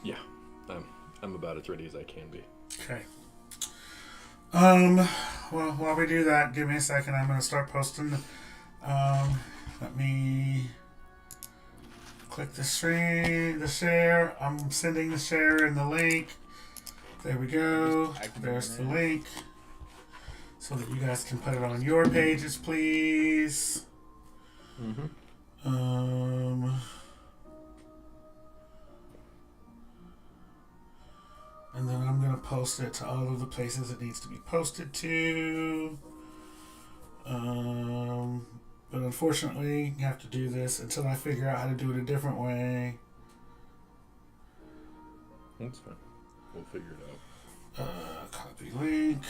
Yeah, I'm about as ready as I can be. Okay. Well, while we do that, give me a second. I'm gonna start posting. Let me click the stream, the share. I'm sending the share and the link. There we go. There's the link. So that you guys can put it on your pages, please. Mm-hmm. And then I'm gonna post it to all of the places it needs to be posted to. But unfortunately, you have to do this until I figure out how to do it a different way. That's fine. We'll figure it out. Copy link.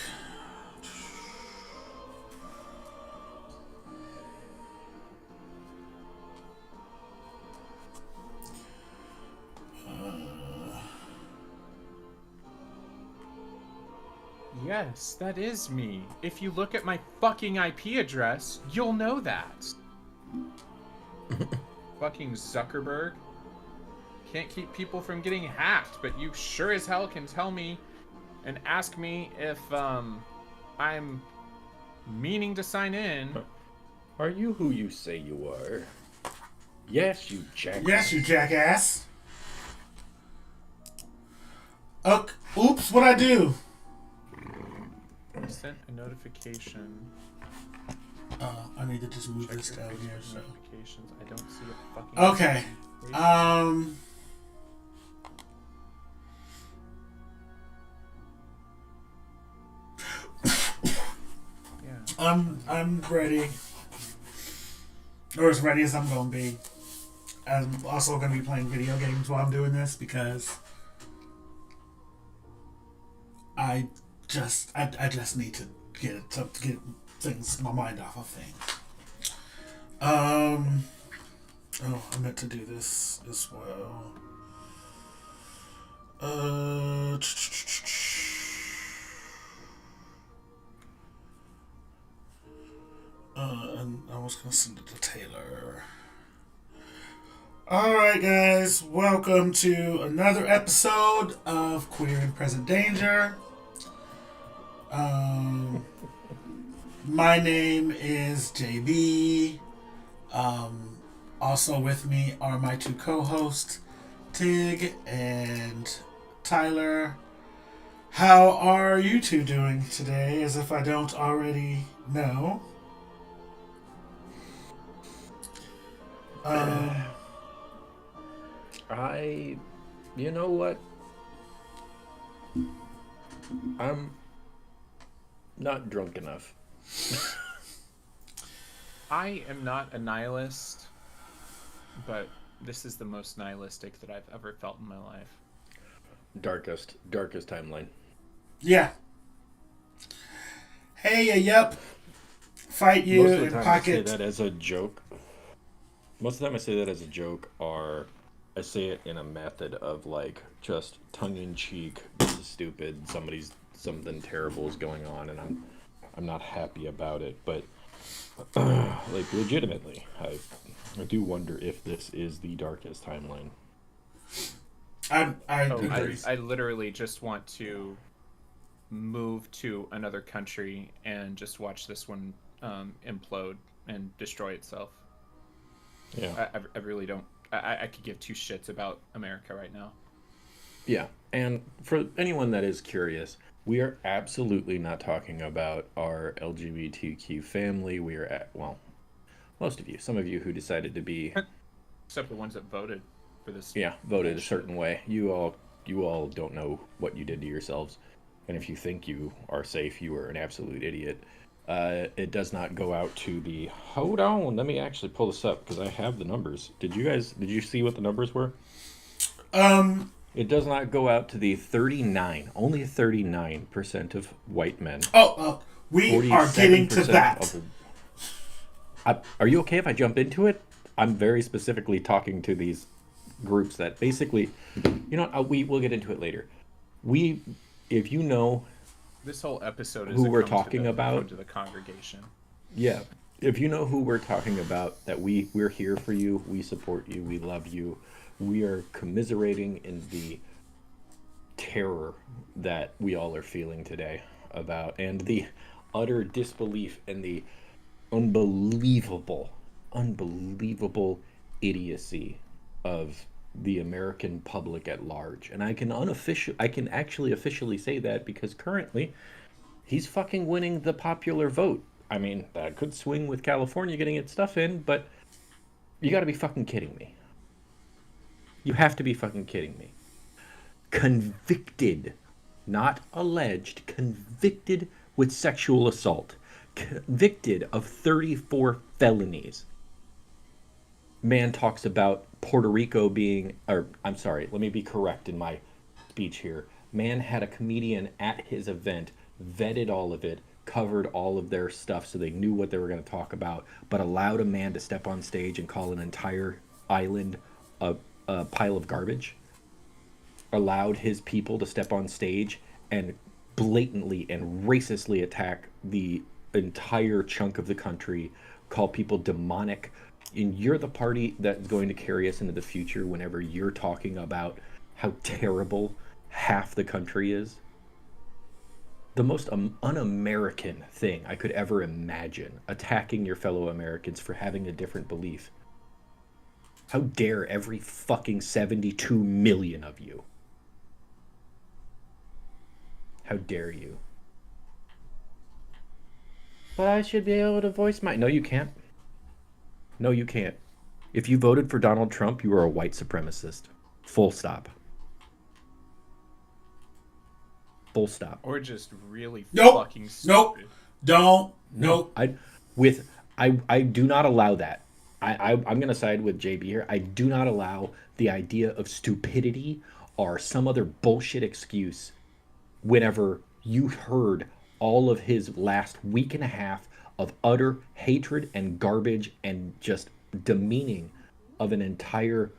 Yes, that is me. If you look at my fucking IP address, you'll know that. Fucking Zuckerberg. Can't keep people from getting hacked, but you sure as hell can tell me and ask me if I'm meaning to sign in. Are you who you say you are? Yes, you jackass. Yes, you jackass. Oops, what'd I do? I sent a notification. I need to just move this down here. So. Notifications. I don't see a fucking. Okay. Yeah. I'm ready. Or as ready as I'm gonna be. I'm also gonna be playing video games while I'm doing this because I just need to get things, my mind off of things. Oh, I meant to do this as well. And I was gonna send it to Taylor. Alright guys, welcome to another episode of Queer in Present Danger. My name is JB. Also with me are my two co-hosts, Tig and Tyler. How are you two doing today, as if I don't already know? You know what? I'm not drunk enough. I am not a nihilist, but this is the most nihilistic that I've ever felt in my life. Darkest timeline. Yeah. Hey, yep. Fight you Most of the in time pocket. I say that as a joke. Most of the time I say that as a joke, or I say it in a method of like just tongue-in-cheek. This is stupid. Something terrible is going on, and I'm not happy about it. But like legitimately, I do wonder if this is the darkest timeline. I literally just want to move to another country and just watch this one implode and destroy itself. Yeah, I really don't. I could give two shits about America right now. Yeah, and for anyone that is curious, we are absolutely not talking about our LGBTQ family. We are at, well, most of you, some of you who decided to be, except the ones that voted for this. Yeah, voted a certain way. You all don't know what you did to yourselves, and if you think you are safe, you are an absolute idiot. It does not go out to the. Hold on, let me actually pull this up because I have the numbers. Did you see what the numbers were? It does not go out to the 39. Only 39% of white men. We are getting to that. Are you okay if I jump into it? I'm very specifically talking to these groups that basically, we'll get into it later. If you know. This whole episode is who we're talking about to the congregation. Yeah, if you know who we're talking about, that we're here for you, we support you, we love you, we are commiserating in the terror that we all are feeling today about, and the utter disbelief and the unbelievable idiocy of the American public at large. And I can actually officially say that because currently he's fucking winning the popular vote. I mean, that could swing with California getting its stuff in, but you got to be fucking kidding me. You have to be fucking kidding me. Convicted, not alleged, convicted with sexual assault. Convicted of 34 felonies. Man talks about Puerto Rico being, or I'm sorry, let me be correct in my speech here. Man had a comedian at his event, vetted all of it, covered all of their stuff so they knew what they were going to talk about, but allowed a man to step on stage and call an entire island a pile of garbage. Allowed his people to step on stage and blatantly and racistly attack the entire chunk of the country, call people demonic. And you're the party that's going to carry us into the future whenever you're talking about how terrible half the country is. The most un-American thing I could ever imagine, attacking your fellow Americans for having a different belief. How dare every fucking 72 million of you? How dare you? But I should be able to voice my... No, you can't. No, you can't. If you voted for Donald Trump, you are a white supremacist. Full stop. Full stop. Or just really Nope. fucking stupid. Nope. Don't. Nope. I do not allow that. I'm going to side with JB here. I do not allow the idea of stupidity or some other bullshit excuse whenever you heard all of his last week and a half of utter hatred and garbage and just demeaning of an entire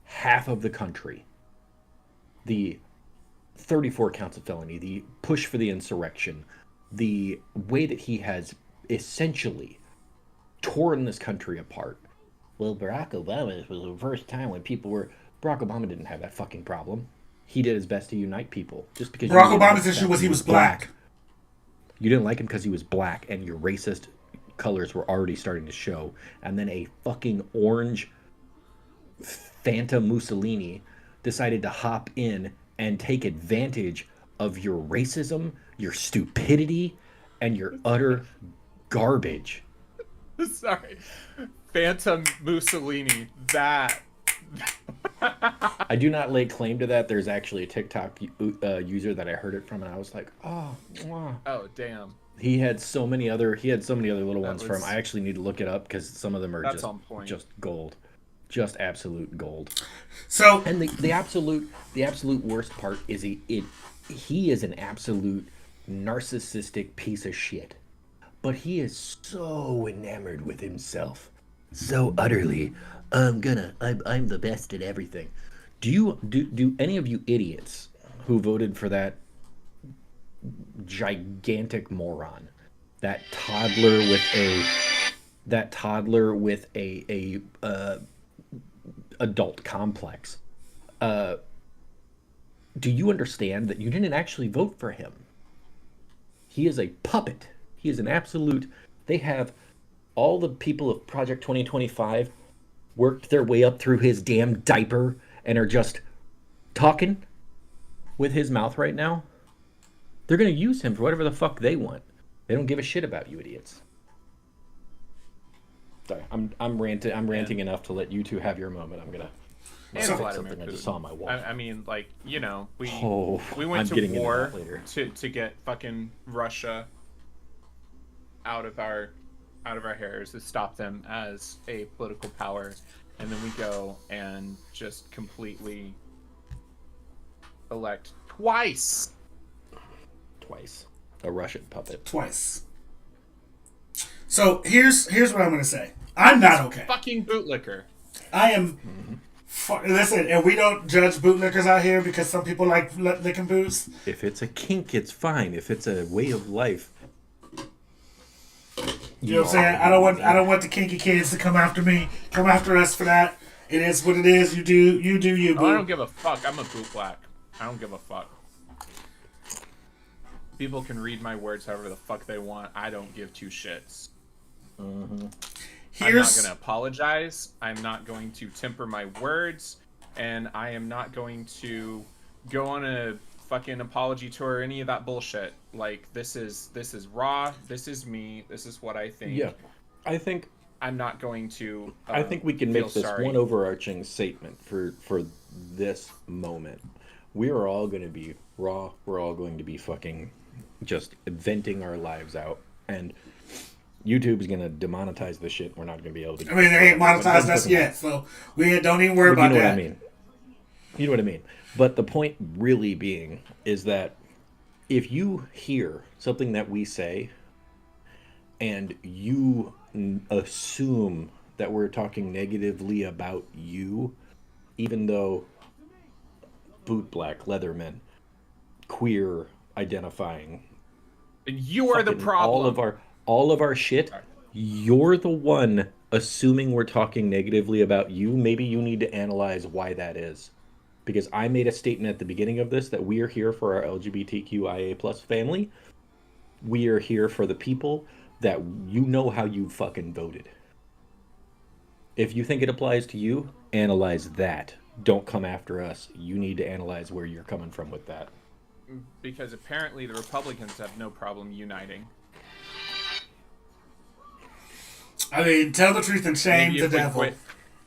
half of the country. The 34 counts of felony, the push for the insurrection, the way that he has essentially torn this country apart. Well, Barack Obama was the first time when people were... Barack Obama didn't have that fucking problem. He did his best to unite people. Just because Barack Obama's issue was he was black. You didn't like him because he was black, and your racist colors were already starting to show. And then a fucking orange Fanta Mussolini decided to hop in and take advantage of your racism, your stupidity, and your utter garbage. Sorry. Phantom Mussolini. That. I do not lay claim to that. There's actually a TikTok user that I heard it from, and I was like, oh, wow. Oh, damn. He had so many other little ones from. I actually need to look it up because some of them are just gold, just absolute gold. So, and the absolute worst part is he is an absolute narcissistic piece of shit, but he is so enamored with himself, so utterly. I'm the best at everything. Do any of you idiots who voted for that gigantic moron, that toddler with a adult complex, do you understand that you didn't actually vote for him? He is a puppet. He is an absolute... They have all the people of Project 2025 worked their way up through his damn diaper and are just talking with his mouth right now. They're going to use him for whatever the fuck they want. They don't give a shit about you idiots. Sorry, I'm ranting enough to let you two have your moment. I'm going to... And something I just saw on my wall. I mean, like, you know, we I'm went to getting war into that later. to get fucking Russia out of our hairs, to stop them as a political power, and then we go and just completely elect twice a Russian puppet. Twice. So here's what I'm going to say. I'm not okay. Fucking bootlicker. I am. Listen, and we don't judge bootlickers out here because some people like licking boots. If it's a kink, it's fine. If it's a way of life, you know what I'm saying? I don't want the kinky kids to come after me, come after us for that. It is what it is. You do you. Oh, I don't give a fuck. I'm a boot black. I don't give a fuck. People can read my words however the fuck they want. I don't give two shits. I'm not going to apologize. I'm not going to temper my words. And I am not going to go on a fucking apology tour or any of that bullshit. Like, this is raw. This is me. This is what I think. Yeah. I think I'm not going to I think we can make this sorry. one overarching statement for this moment. We are all going to be raw. We're all going to be fucking just venting our lives out. And YouTube's going to demonetize the shit. We're not going to be able to... I mean, they ain't monetized us yet, so we don't even worry about that. You know what I mean. You know what I mean. But the point really being is that if you hear something that we say and you assume that we're talking negatively about you, even though boot black, leatherman, queer identifying, you are the problem. All of our shit, you're the one assuming we're talking negatively about you. Maybe you need to analyze why that is. Because I made a statement at the beginning of this that we are here for our LGBTQIA plus family. We are here for the people that you know how you fucking voted. If you think it applies to you, analyze that. Don't come after us. You need to analyze where you're coming from with that. Because apparently the Republicans have no problem uniting. I mean, tell the truth and shame the devil.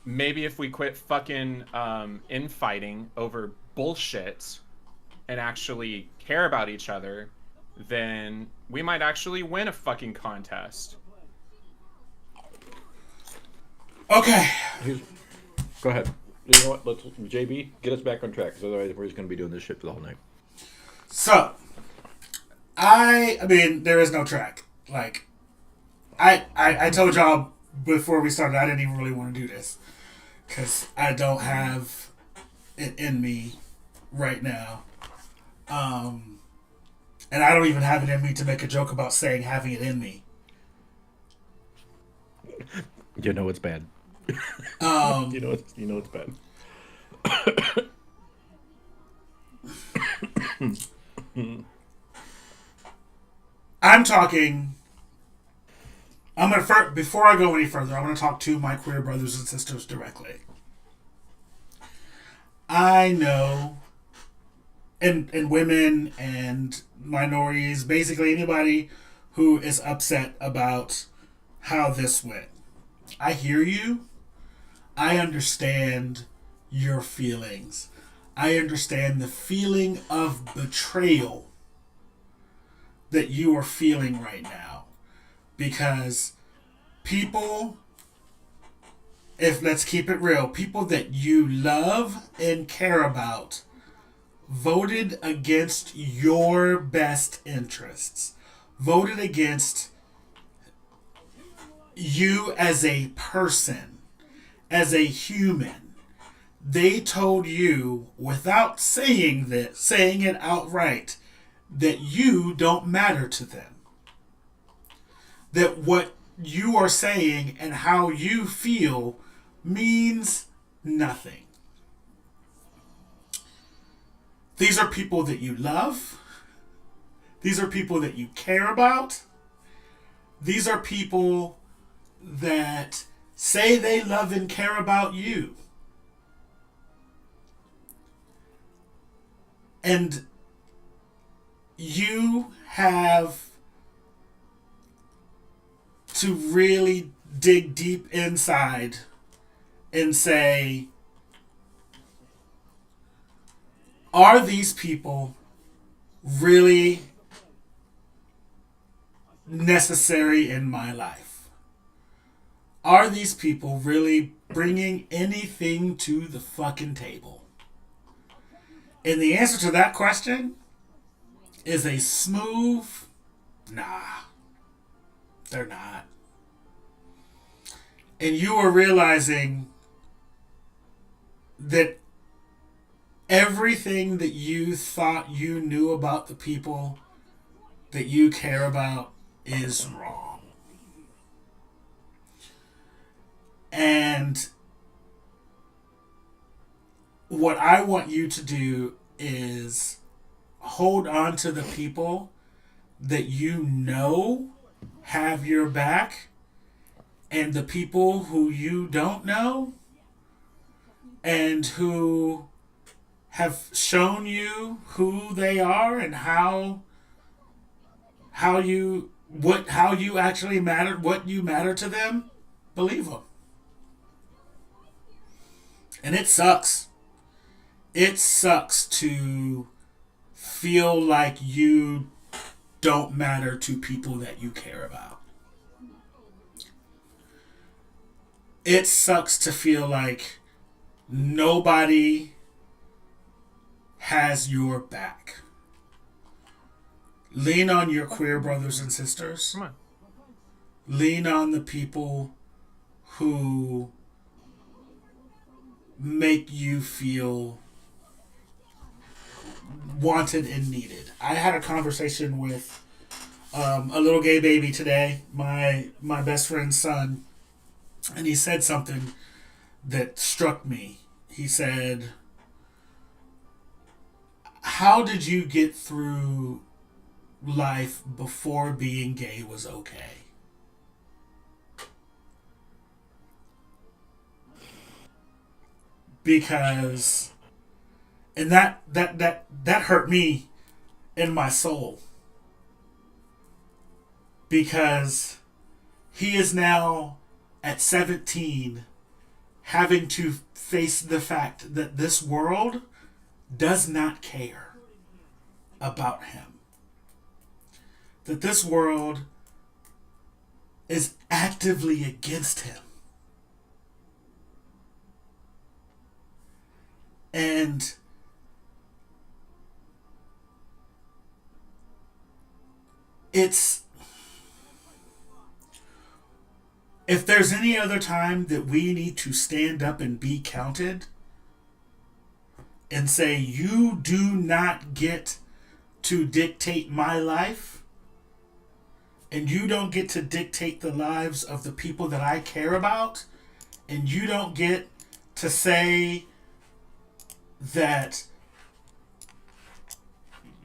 Maybe if we quit fucking infighting over bullshit and actually care about each other, then we might actually win a fucking contest. Okay. Go ahead. You know what? Let's JB get us back on track, because otherwise we're just going to be doing this shit for the whole night. So, I mean, there is no track. Like, I told y'all before we started, I didn't even really want to do this. Because I don't have it in me right now. And I don't even have it in me to make a joke about saying having it in me. You know it's bad. You know it's bad. I'm talking... before I go any further, I want to talk to my queer brothers and sisters directly. I know, and women and minorities, basically anybody who is upset about how this went. I hear you. I understand your feelings. I understand the feeling of betrayal that you are feeling right now. Because people, let's keep it real, people that you love and care about voted against your best interests. Voted against you as a person, as a human. They told you, without saying it outright, that you don't matter to them. That what you are saying and how you feel means nothing. These are people that you love. These are people that you care about. These are people that say they love and care about you. And you have to really dig deep inside and say, are these people really necessary in my life? Are these people really bringing anything to the fucking table? And the answer to that question is a smooth, nah, they're not. And you are realizing that everything that you thought you knew about the people that you care about is wrong. And what I want you to do is hold on to the people that you know have your back, and the people who you don't know and who have shown you who they are and how you actually matter, what you matter to them, believe them. And it sucks. It sucks to feel like you don't matter to people that you care about. It sucks to feel like nobody has your back. Lean on your queer brothers and sisters. Come on. Lean on the people who make you feel wanted and needed. I had a conversation with a little gay baby today, my best friend's son, and he said something that struck me. He said, "How did you get through life before being gay was okay?" Because, and that hurt me in my soul, because he is now at 17 having to face the fact that this world does not care about him. That this world is actively against him. And it's, if there's any other time that we need to stand up and be counted and say, you do not get to dictate my life, and you don't get to dictate the lives of the people that I care about, and you don't get to say that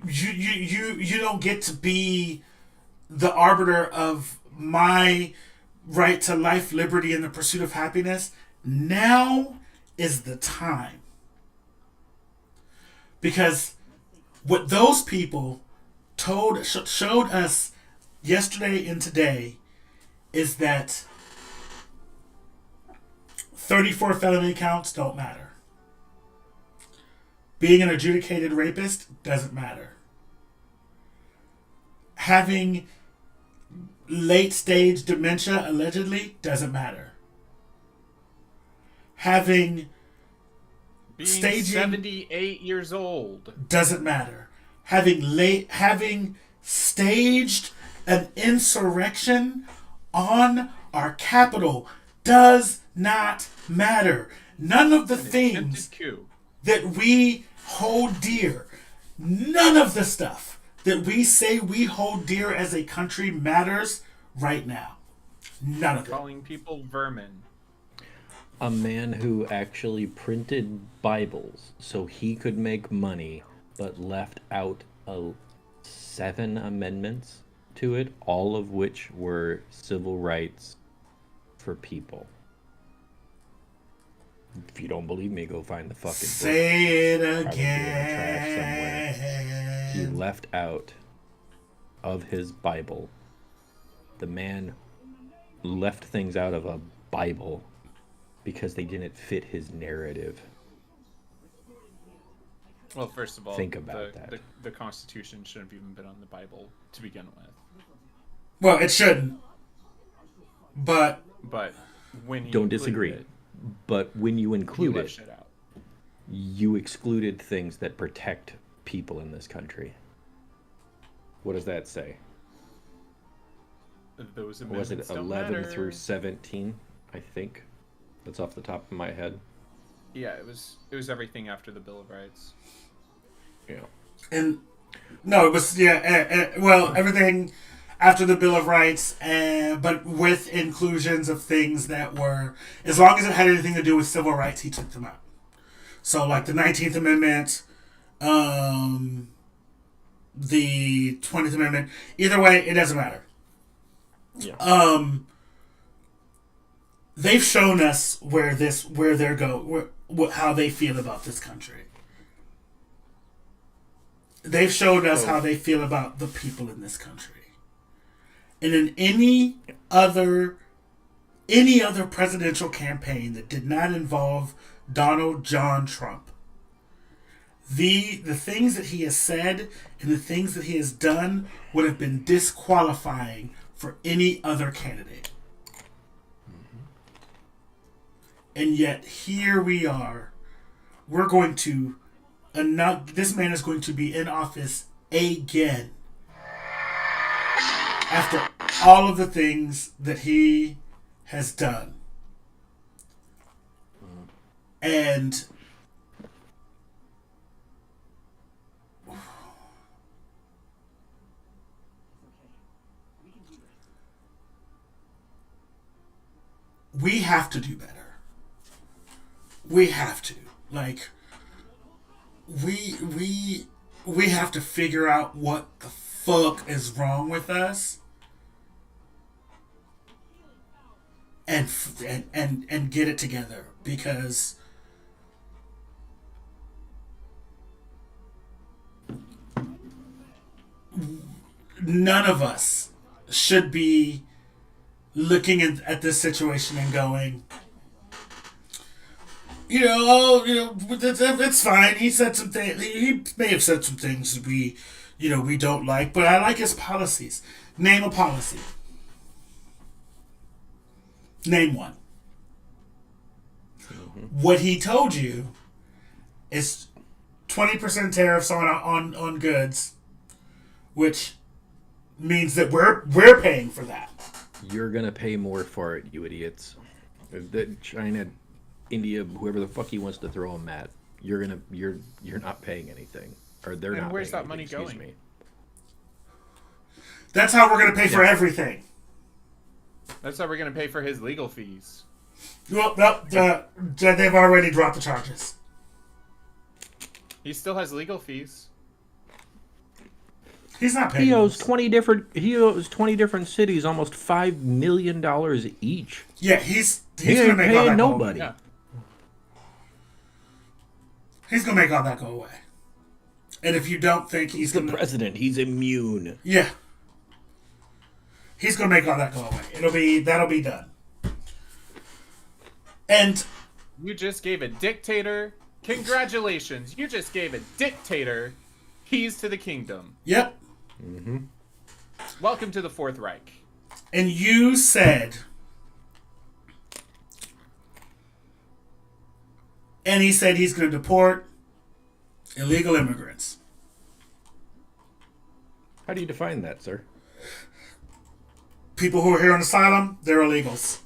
you don't get to be the arbiter of my right to life, liberty, and the pursuit of happiness. Now is the time. Because what those people showed us yesterday and today is that 34 felony counts don't matter. Being an adjudicated rapist doesn't matter. Having late stage dementia allegedly doesn't matter. Having Being staging 78 years old doesn't matter. Having staged an insurrection on our capital does not matter. None of the things that we hold dear, none of the stuff that we say we hold dear as a country matters right now. None of it. Calling people vermin. A man who actually printed Bibles so he could make money, but left out 7 amendments to it, all of which were civil rights for people. If you don't believe me, go find the fucking book. Say it Probably in again. trash somewhere. He left out of his Bible. The man left things out of a Bible because they didn't fit his narrative. Well, first of all, Think about that. The Constitution shouldn't have even been on the Bible to begin with. Well, it shouldn't. But when you Don't disagree. But when you include you it, left shit out. you excluded things that protect people in this country. What does that say? Those Was it amendments don't 11 matter. through 17, I think? That's off the top of my head. Yeah, it was everything after the Bill of Rights. Yeah. And no, it was well, everything after the Bill of Rights, but with inclusions of things that were, as long as it had anything to do with civil rights, he took them out. So like the 19th Amendment, the 20th Amendment. Either way, it doesn't matter. Yeah. They've shown us where they're how they feel about this country. They've showed us how they feel about the people in this country. And in any other presidential campaign that did not involve Donald John Trump, the things that he has said and the things that he has done would have been disqualifying for any other candidate. And yet here we are. We're going to this man is going to be in office again after all of the things that he has done. And we have to do better. We have to. Like, we have to figure out what the fuck is wrong with us, and get it together, because none of us should be looking at this situation and going, it's fine. He said some things. He may have said some things that we don't like, but I like his policies. Name a policy. Name one. Mm-hmm. What he told you is 20% tariffs on goods, which means that we're paying for that. You're gonna pay more for it, you idiots. That China, India, whoever the fuck he wants to throw them at, you're not paying anything, or they're not. And where's that money going? Me. That's how we're gonna pay for everything. That's how we're gonna pay for his legal fees. Well, they've already dropped the charges. He still has legal fees. He's not paying. He owes 20 different cities almost $5 million each. Yeah, he's he gonna ain't make all paying that nobody. Go away. Yeah. He's gonna make all that go away. And if you don't think he's the president, he's immune. Yeah. He's gonna make all that go away. That'll be done. And you just gave a dictator. Congratulations! You just gave a dictator keys to the kingdom. Yep. Mm-hmm. Welcome to the Fourth Reich. And you said, and he said he's going to deport illegal immigrants. How do you define that, sir? People who are here on asylum, they're illegals.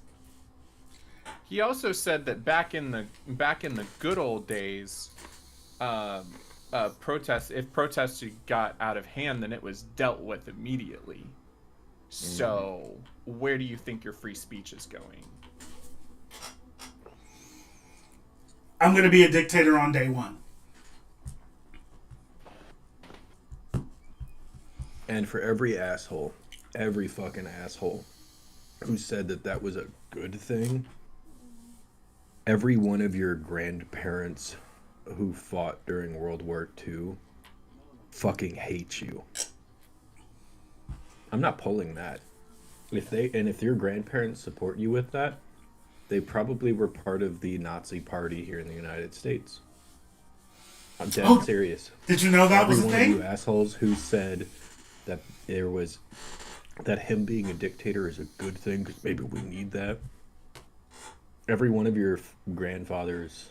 He also said that back in the good old days, if protests got out of hand, then it was dealt with immediately. So, where do you think your free speech is going? I'm going to be a dictator on day one. And for every fucking asshole who said that was a good thing, every one of your grandparents who fought during World War II fucking hates you. I'm not pulling that. If your grandparents support you with that, they probably were part of the Nazi party here in the United States. I'm dead serious. Did you know that was a thing? Every one of you assholes who said that that him being a dictator is a good thing because maybe we need that. Every one of your grandfathers,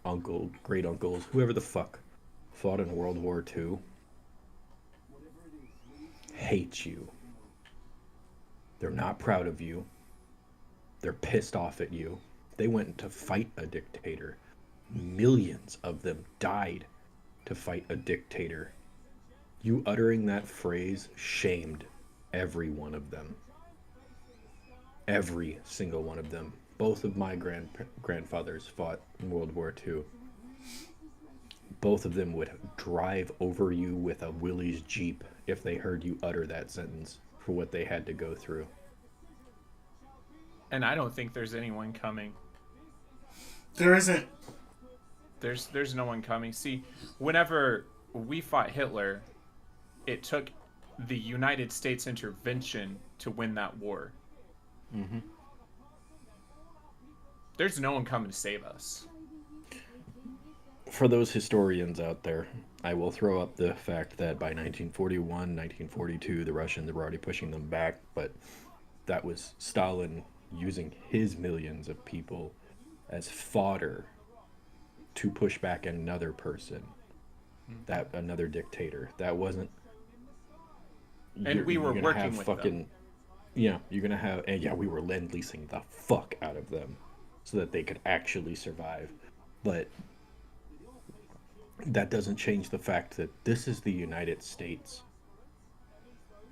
uncle, great uncles, whoever the fuck fought in World War II hates you. They're not proud of you. They're pissed off at you. They went to fight a dictator. Millions of them died to fight a dictator. You uttering that phrase shamed every one of them. Every single one of them. Both of my grandfathers fought in World War II. both of them would drive over you with a Willys Jeep if they heard you utter that sentence for what they had to go through. And I don't think there's anyone coming. There isn't. There's no one coming. See, whenever we fought Hitler, it took the United States intervention to win that war. Mm-hmm. There's no one coming to save us. For those historians out there, I will throw up the fact that by 1941, 1942, the Russians were already pushing them back, but that was Stalin using his millions of people as fodder to push back another person, that another dictator. That wasn't. And we were working with them. Yeah, you're gonna have, and yeah, we were lend-leasing the fuck out of them so that they could actually survive. But that doesn't change the fact that this is the United States.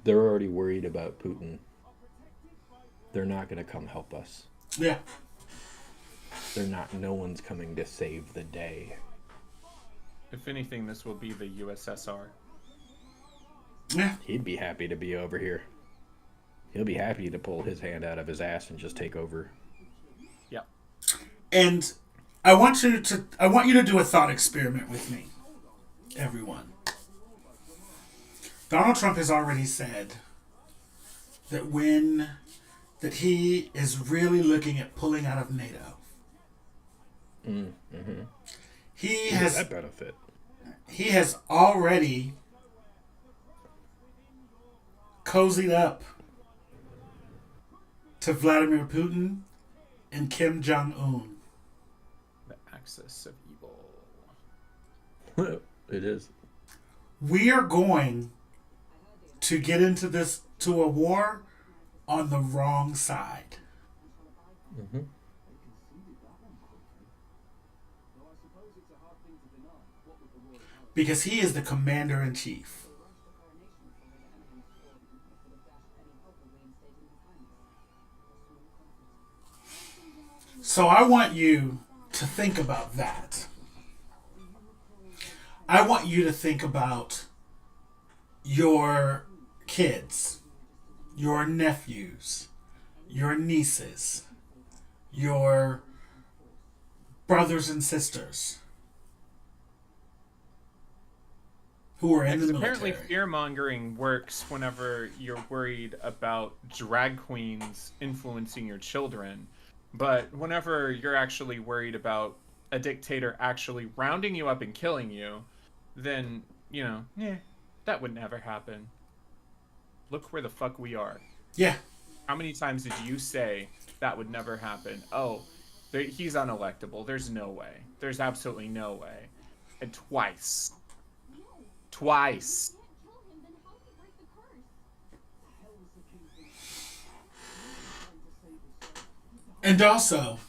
They're already worried about Putin. They're not gonna come help us. Yeah. They're not. No one's coming to save the day. If anything, this will be the USSR. Yeah. He'd be happy to be over here. He'll be happy to pull his hand out of his ass and just take over. Yeah. And I want you to do a thought experiment with me, everyone. Donald Trump has already said that he is really looking at pulling out of NATO. Mm-hmm. He has that benefit. He has already cozied up to Vladimir Putin and Kim Jong-un. The axis of evil. It is. We are going to get into a war on the wrong side. Mm-hmm. Because he is the commander-in-chief. So I want you to think about that. I want you to think about your kids, your nephews, your nieces, your brothers and sisters who are in the military. Apparently, fear-mongering works whenever you're worried about drag queens influencing your children. But whenever you're actually worried about a dictator actually rounding you up and killing you, then, that would never happen. Look where the fuck we are. Yeah. How many times did you say that would never happen? Oh, he's unelectable. There's no way. There's absolutely no way. And twice. And also,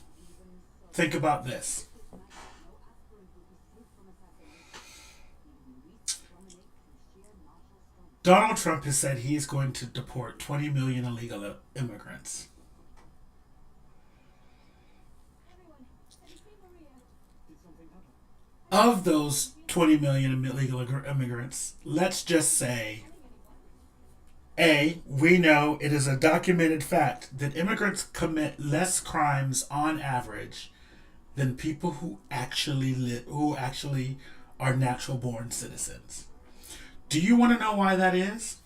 think about this. Donald Trump has said he is going to deport 20 million illegal immigrants. Of those 20 million illegal immigrants, let's just say, we know it is a documented fact that immigrants commit less crimes on average than people who actually are natural born citizens. Do you want to know why that is?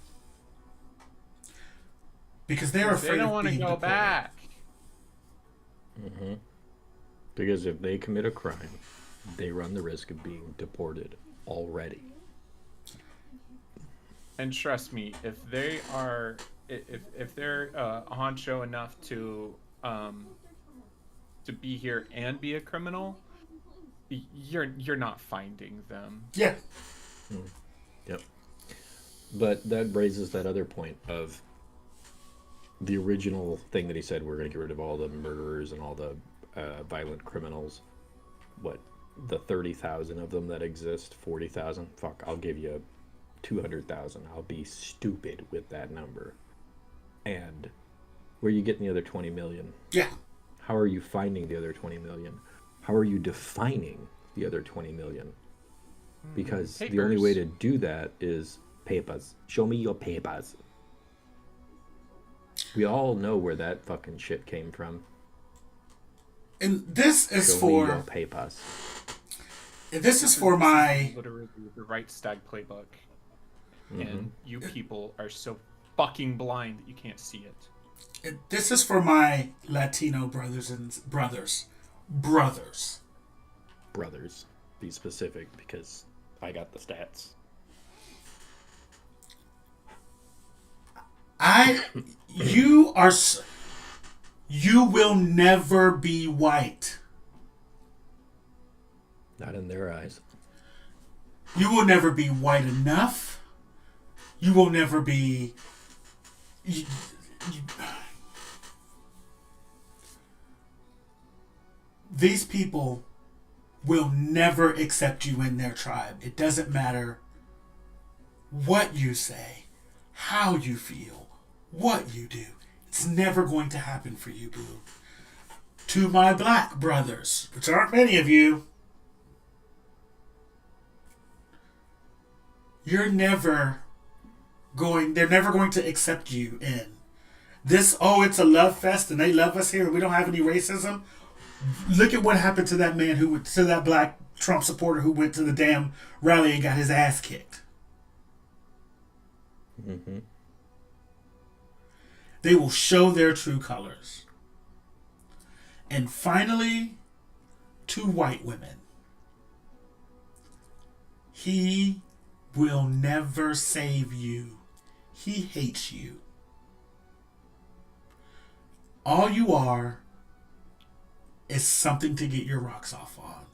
Because they're afraid of being deported. They don't want to go back. Mm-hmm. Because if they commit a crime, they run the risk of being deported already. And trust me, if they're honcho enough to be here and be a criminal, you're not finding them. Yeah. Yep. But that raises that other point of the original thing that he said, we're going to get rid of all the murderers and all the violent criminals. What, the 30,000 of them that exist, 40,000? Fuck, I'll give you 200,000. I'll be stupid with that number. And where are you getting the other 20 million? Yeah. How are you finding the other 20 million? How are you defining the other 20 million? because the only way to do that is papers. Show me your papers. We all know where that fucking shit came from. And this is Show for me your papers. This is for my literally the right stag playbook, and you people are so fucking blind that you can't see it. This is for my Latino brothers. Be specific, because I got the stats. You will never be white. Not in their eyes. You will never be white enough. You will never be... These people will never accept you in their tribe. It doesn't matter what you say, how you feel, what you do. It's never going to happen for you, boo. To my black brothers, which aren't many of you, they're never going to accept you in this. Oh, it's a love fest and they love us here and we don't have any racism. Look at what happened to that man to that black Trump supporter who went to the damn rally and got his ass kicked. Mm-hmm. They will show their true colors. And finally, to white women. He will never save you. He hates you. All you are is something to get your rocks off on.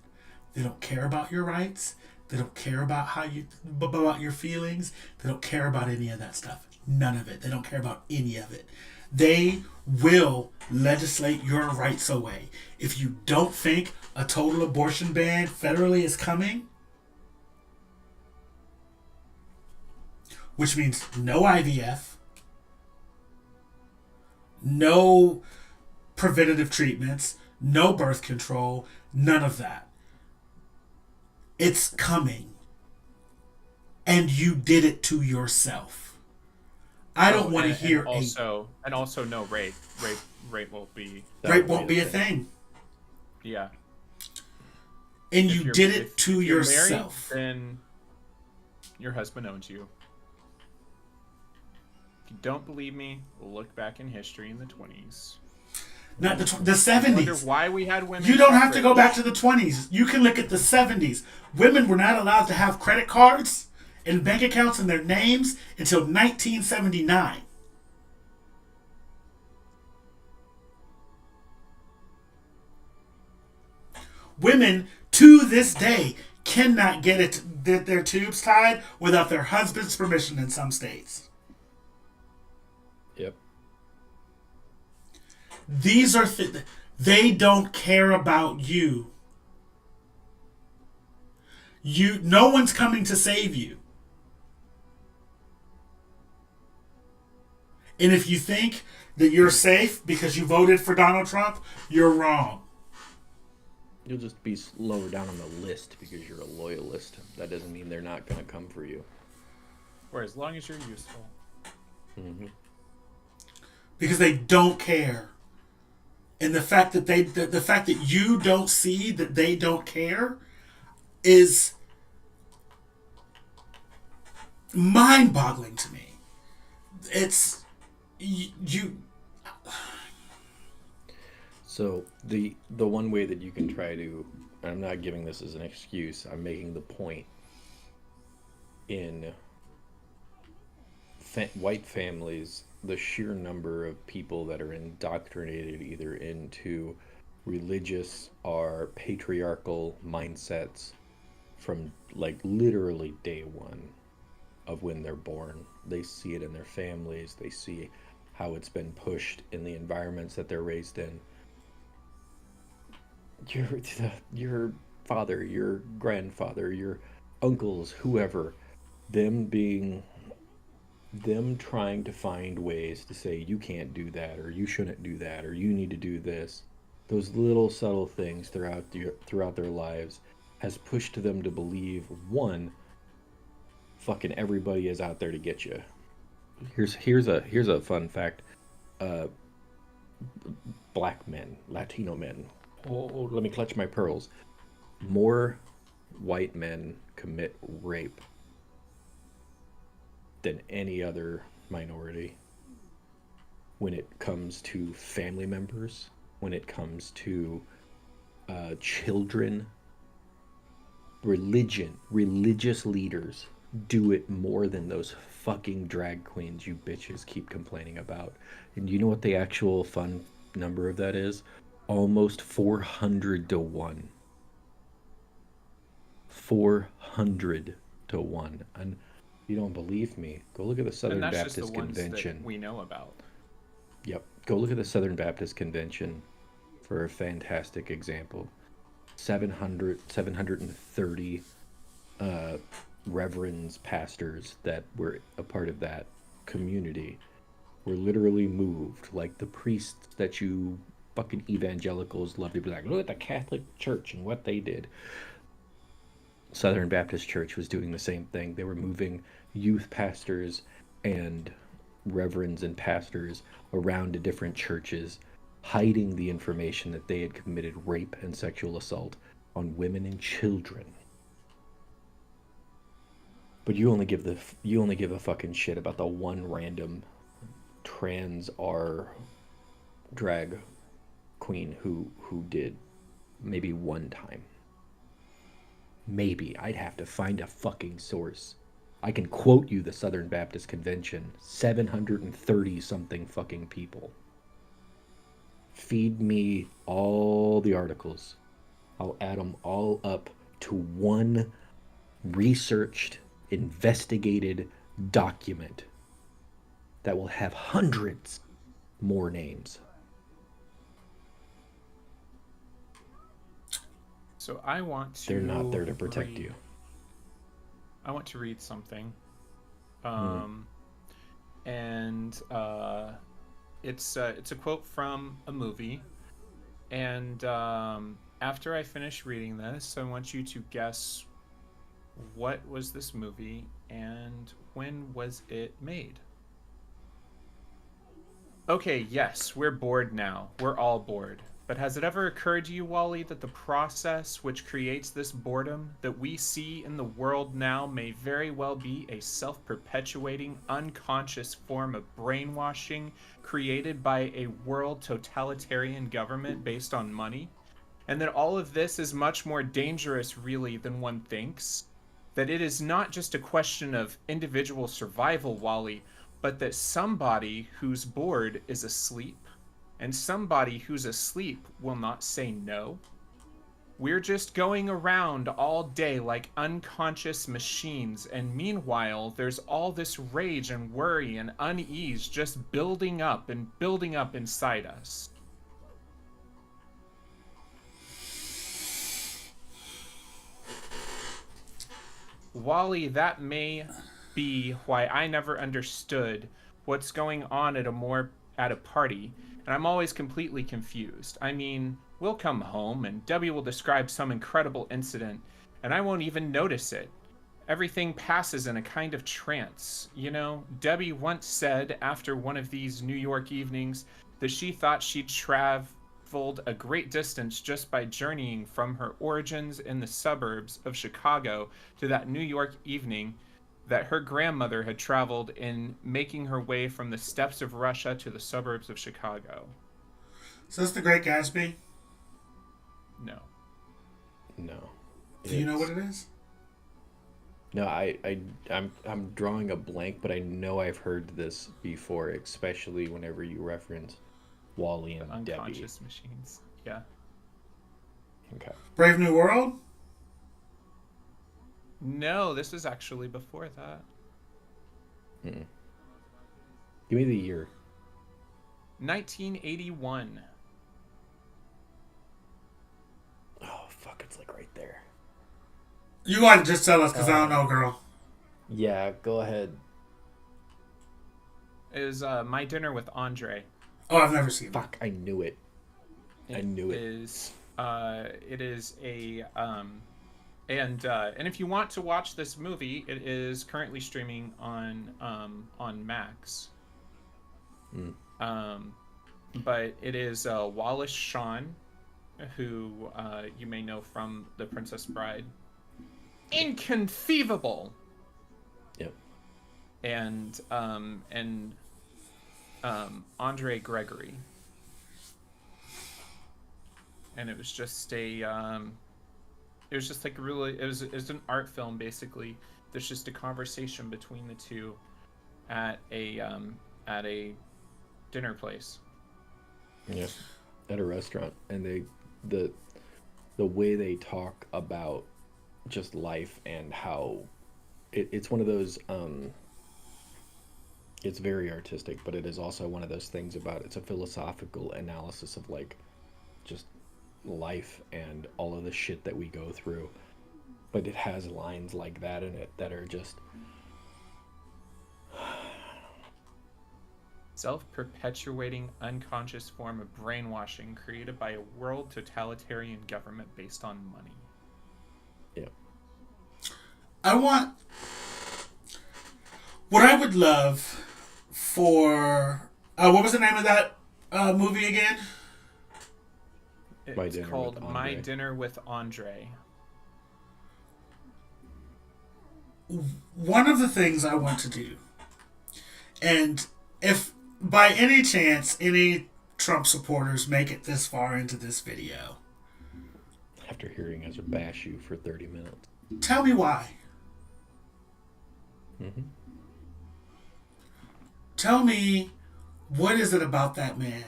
They don't care about your rights. They don't care about about your feelings. They don't care about any of that stuff. None of it. They don't care about any of it. They will legislate your rights away. If you don't think a total abortion ban federally is coming, which means no IVF, no preventative treatments, no birth control, none of that. It's coming. And you did it to yourself. I don't want to hear and also no rape. Rape won't be a thing. Yeah. And you did it to yourself. Married, then your husband owns you. If you don't believe me, look back in history in the 20s. Not the 70s. I wonder why we had women. You don't have to go back to the 20s. You can look at the 70s. Women were not allowed to have credit cards and bank accounts in their names until 1979. Women, to this day, cannot get their tubes tied without their husband's permission in some states. Yep. These are they don't care about you. No one's coming to save you. And if you think that you're safe because you voted for Donald Trump, you're wrong. You'll just be lower down on the list because you're a loyalist. That doesn't mean they're not going to come for you. Or as long as you're useful. Mm-hmm. Because they don't care. And the fact that you don't see that they don't care is mind-boggling to me. It's you. So the one way that you can try to, and I'm not giving this as an excuse, I'm making the point, in white families, the sheer number of people that are indoctrinated either into religious or patriarchal mindsets from like literally day one of when they're born. They see it in their families. They see how it's been pushed in the environments that they're raised in. Your father, your grandfather, your uncles, whoever, them trying to find ways to say you can't do that, or you shouldn't do that, or you need to do this. Those little subtle things throughout their lives has pushed them to believe, one, fucking everybody is out there to get you. Here's a fun fact. Uh, Black men, Latino men. Oh, let me clutch my pearls. More white men commit rape than any other minority when it comes to family members, when it comes to children, religious leaders do it more than those fucking drag queens you bitches keep complaining about. And you know what the actual fun number of that is? Almost 400 to 1. 400 to 1. And you don't believe me? Go look at the Southern And that's Baptist just the ones Convention. that we know about. Yep. Go look at the Southern Baptist Convention for a fantastic example. 730 reverends, pastors that were a part of that community were literally moved, like the priests that you fucking evangelicals love to be like, look at the Catholic Church and what they did. Southern Baptist Church was doing the same thing. They were moving youth pastors and reverends and pastors around to different churches, hiding the information that they had committed rape and sexual assault on women and children. But you only give a fucking shit about the one random trans R drag queen who did maybe one time. Maybe. I'd have to find a fucking source. I can quote you the Southern Baptist Convention. 730 something fucking people. Feed me all the articles. I'll add them all up to one researched, investigated document that will have hundreds more names. So I want to. They're not there to protect you. I want to read something, and it's a quote from a movie, and after I finish reading this, I want you to guess what was this movie and when was it made. Okay, yes, we're bored now. We're all bored. But has it ever occurred to you, Wally, that the process which creates this boredom that we see in the world now may very well be a self-perpetuating, unconscious form of brainwashing created by a world totalitarian government based on money? And that all of this is much more dangerous, really, than one thinks? That it is not just a question of individual survival, Wally, but that somebody who's bored is asleep? And somebody who's asleep will not say no. We're just going around all day like unconscious machines, and meanwhile, there's all this rage and worry and unease just building up and building up inside us. Wally, that may be why I never understood what's going on at a party. And I'm always completely confused. I mean, we'll come home and Debbie will describe some incredible incident, and I won't even notice it. Everything passes in a kind of trance. You know, Debbie once said after one of these New York evenings that she thought she'd traveled a great distance just by journeying from her origins in the suburbs of Chicago to that New York evening that her grandmother had traveled in making her way from the steppes of Russia to the suburbs of Chicago. Is this The Great Gatsby? No. No. Do you know what it is? No, I'm drawing a blank, but I know I've heard this before, especially whenever you reference Wally and Debbie. Unconscious machines. Yeah. Okay. Brave New World? No, this is actually before that. Give me the year. 1981. Oh, fuck, it's like right there. You gotta just tell us, because I don't know, girl. Yeah, go ahead. It was My Dinner with Andre. Oh, I've never seen it. Fuck, I knew it. I knew it. It is a And if you want to watch this movie, it is currently streaming on Max. Mm. But it is Wallace Shawn, who you may know from The Princess Bride. Inconceivable. Yep. And Andre Gregory. And it was just it was just like really, it was an art film basically. There's just a conversation between the two at a dinner place. Yeah, at a restaurant, and the way they talk about just life and how it's one of those it's very artistic, but it is also one of those things about it's a philosophical analysis of like just life and all of the shit that we go through, but it has lines like that in it that are just self-perpetuating unconscious form of brainwashing created by a world totalitarian government based on money. Yeah. What I would love for what was the name of that movie again? It's called My Dinner with Andre. One of the things I want to do, and if by any chance any Trump supporters make it this far into this video, after hearing us bash you for 30 minutes, tell me why. Mm-hmm. Tell me, what is it about that man?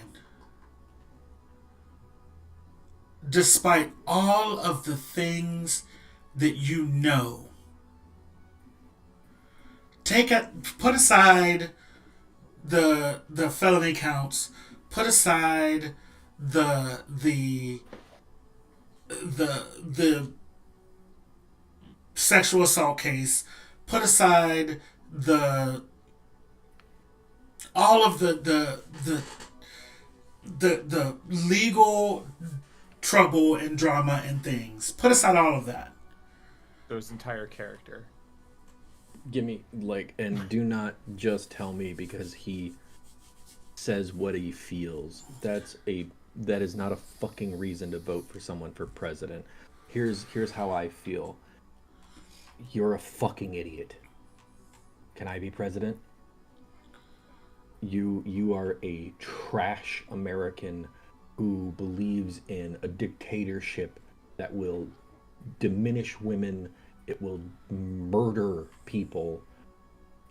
Despite all of the things that you know, put aside the felony counts, put aside the sexual assault case, put aside all of the legal trouble and drama and things. Put aside all of that. Those entire character. Give me and do not just tell me because he says what he feels. That is not a fucking reason to vote for someone for president. Here's how I feel. You're a fucking idiot. Can I be president? You are a trash American who believes in a dictatorship that will diminish women, it will murder people,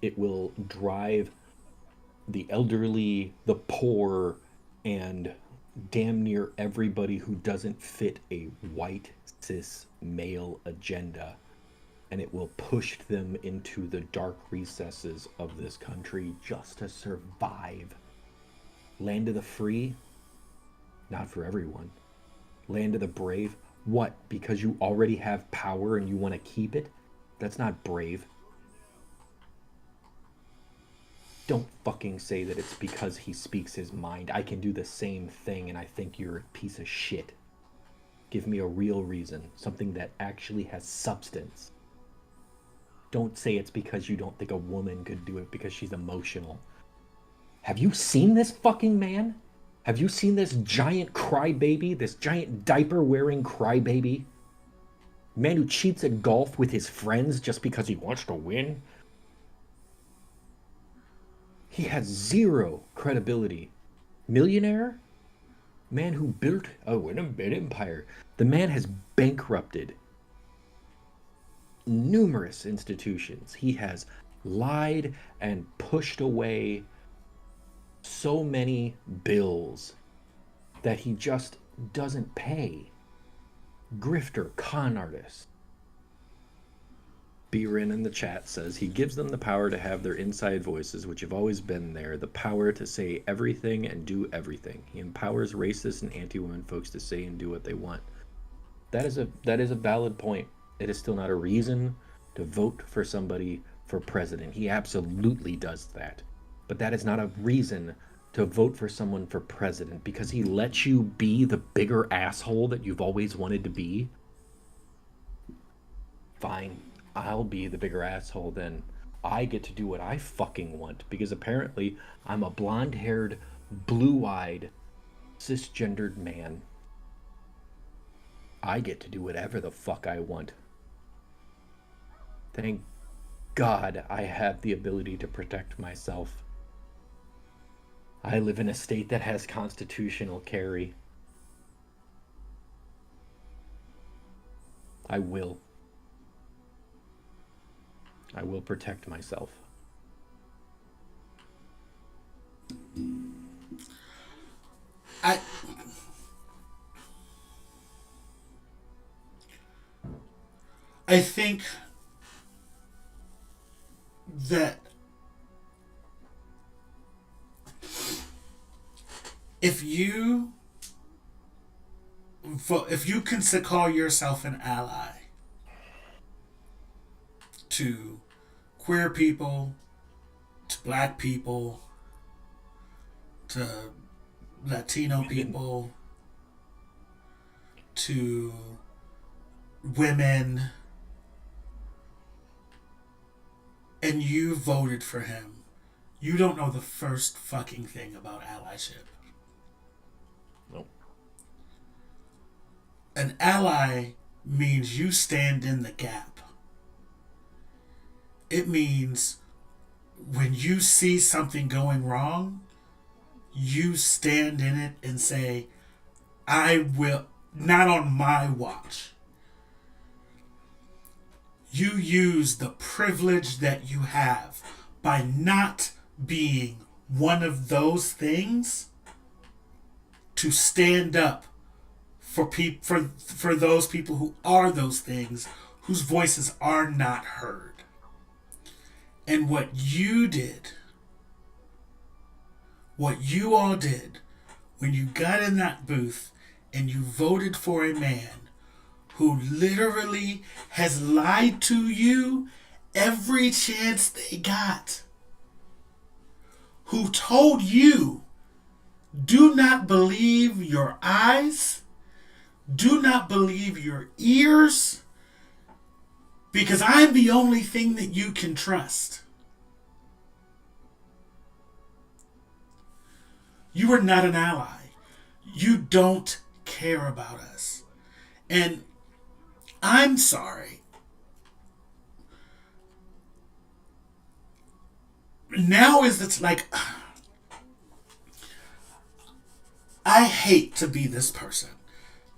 it will drive the elderly, the poor, and damn near everybody who doesn't fit a white cis male agenda, and it will push them into the dark recesses of this country just to survive. Land of the free? Not for everyone. Land of the brave? What? Because you already have power and you want to keep it? That's not brave. Don't fucking say that it's because he speaks his mind. I can do the same thing and I think you're a piece of shit. Give me a real reason. Something that actually has substance. Don't say it's because you don't think a woman could do it because she's emotional. Have you seen this fucking man? Have you seen this giant crybaby? This giant diaper-wearing crybaby? Man who cheats at golf with his friends just because he wants to win? He has zero credibility. Millionaire? Man who built an empire. The man has bankrupted numerous institutions. He has lied and pushed away so many bills that he just doesn't pay. Grifter, con artist. B-Rin in the chat says he gives them the power to have their inside voices, which have always been there, the power to say everything and do everything. He empowers racist and anti-women folks to say and do what they want. That is a valid point. It is still not a reason to vote for somebody for president. He absolutely does that. But that is not a reason to vote for someone for president because he lets you be the bigger asshole that you've always wanted to be. fine, I'll be the bigger asshole then. I get to do what I fucking want because apparently I'm a blonde-haired, blue-eyed, cisgendered man. I get to do whatever the fuck I want. Thank God I have the ability to protect myself. I live in a state that has constitutional carry. I will protect myself. I think that if you can call yourself an ally to queer people, to black people, to Latino people, to women, and you voted for him, you don't know the first fucking thing about allyship. Nope. An ally means you stand in the gap. It means when you see something going wrong, you stand in it and say, I will, not on my watch. You use the privilege that you have by not being one of those things to stand up for those people who are those things, whose voices are not heard. And what you all did when you got in that booth and you voted for a man who literally has lied to you every chance they got, who told you, do not believe your eyes, do not believe your ears, because I'm the only thing that you can trust. You are not an ally. You don't care about us. And I'm sorry. Now is it's like, I hate to be this person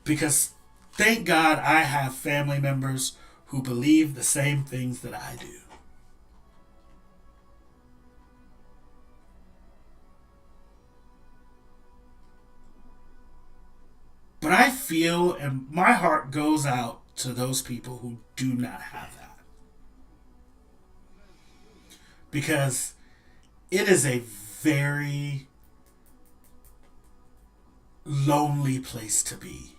because thank God I have family members who believe the same things that I do. But I feel, and my heart goes out to those people who do not have that. Because it is a very lonely place to be.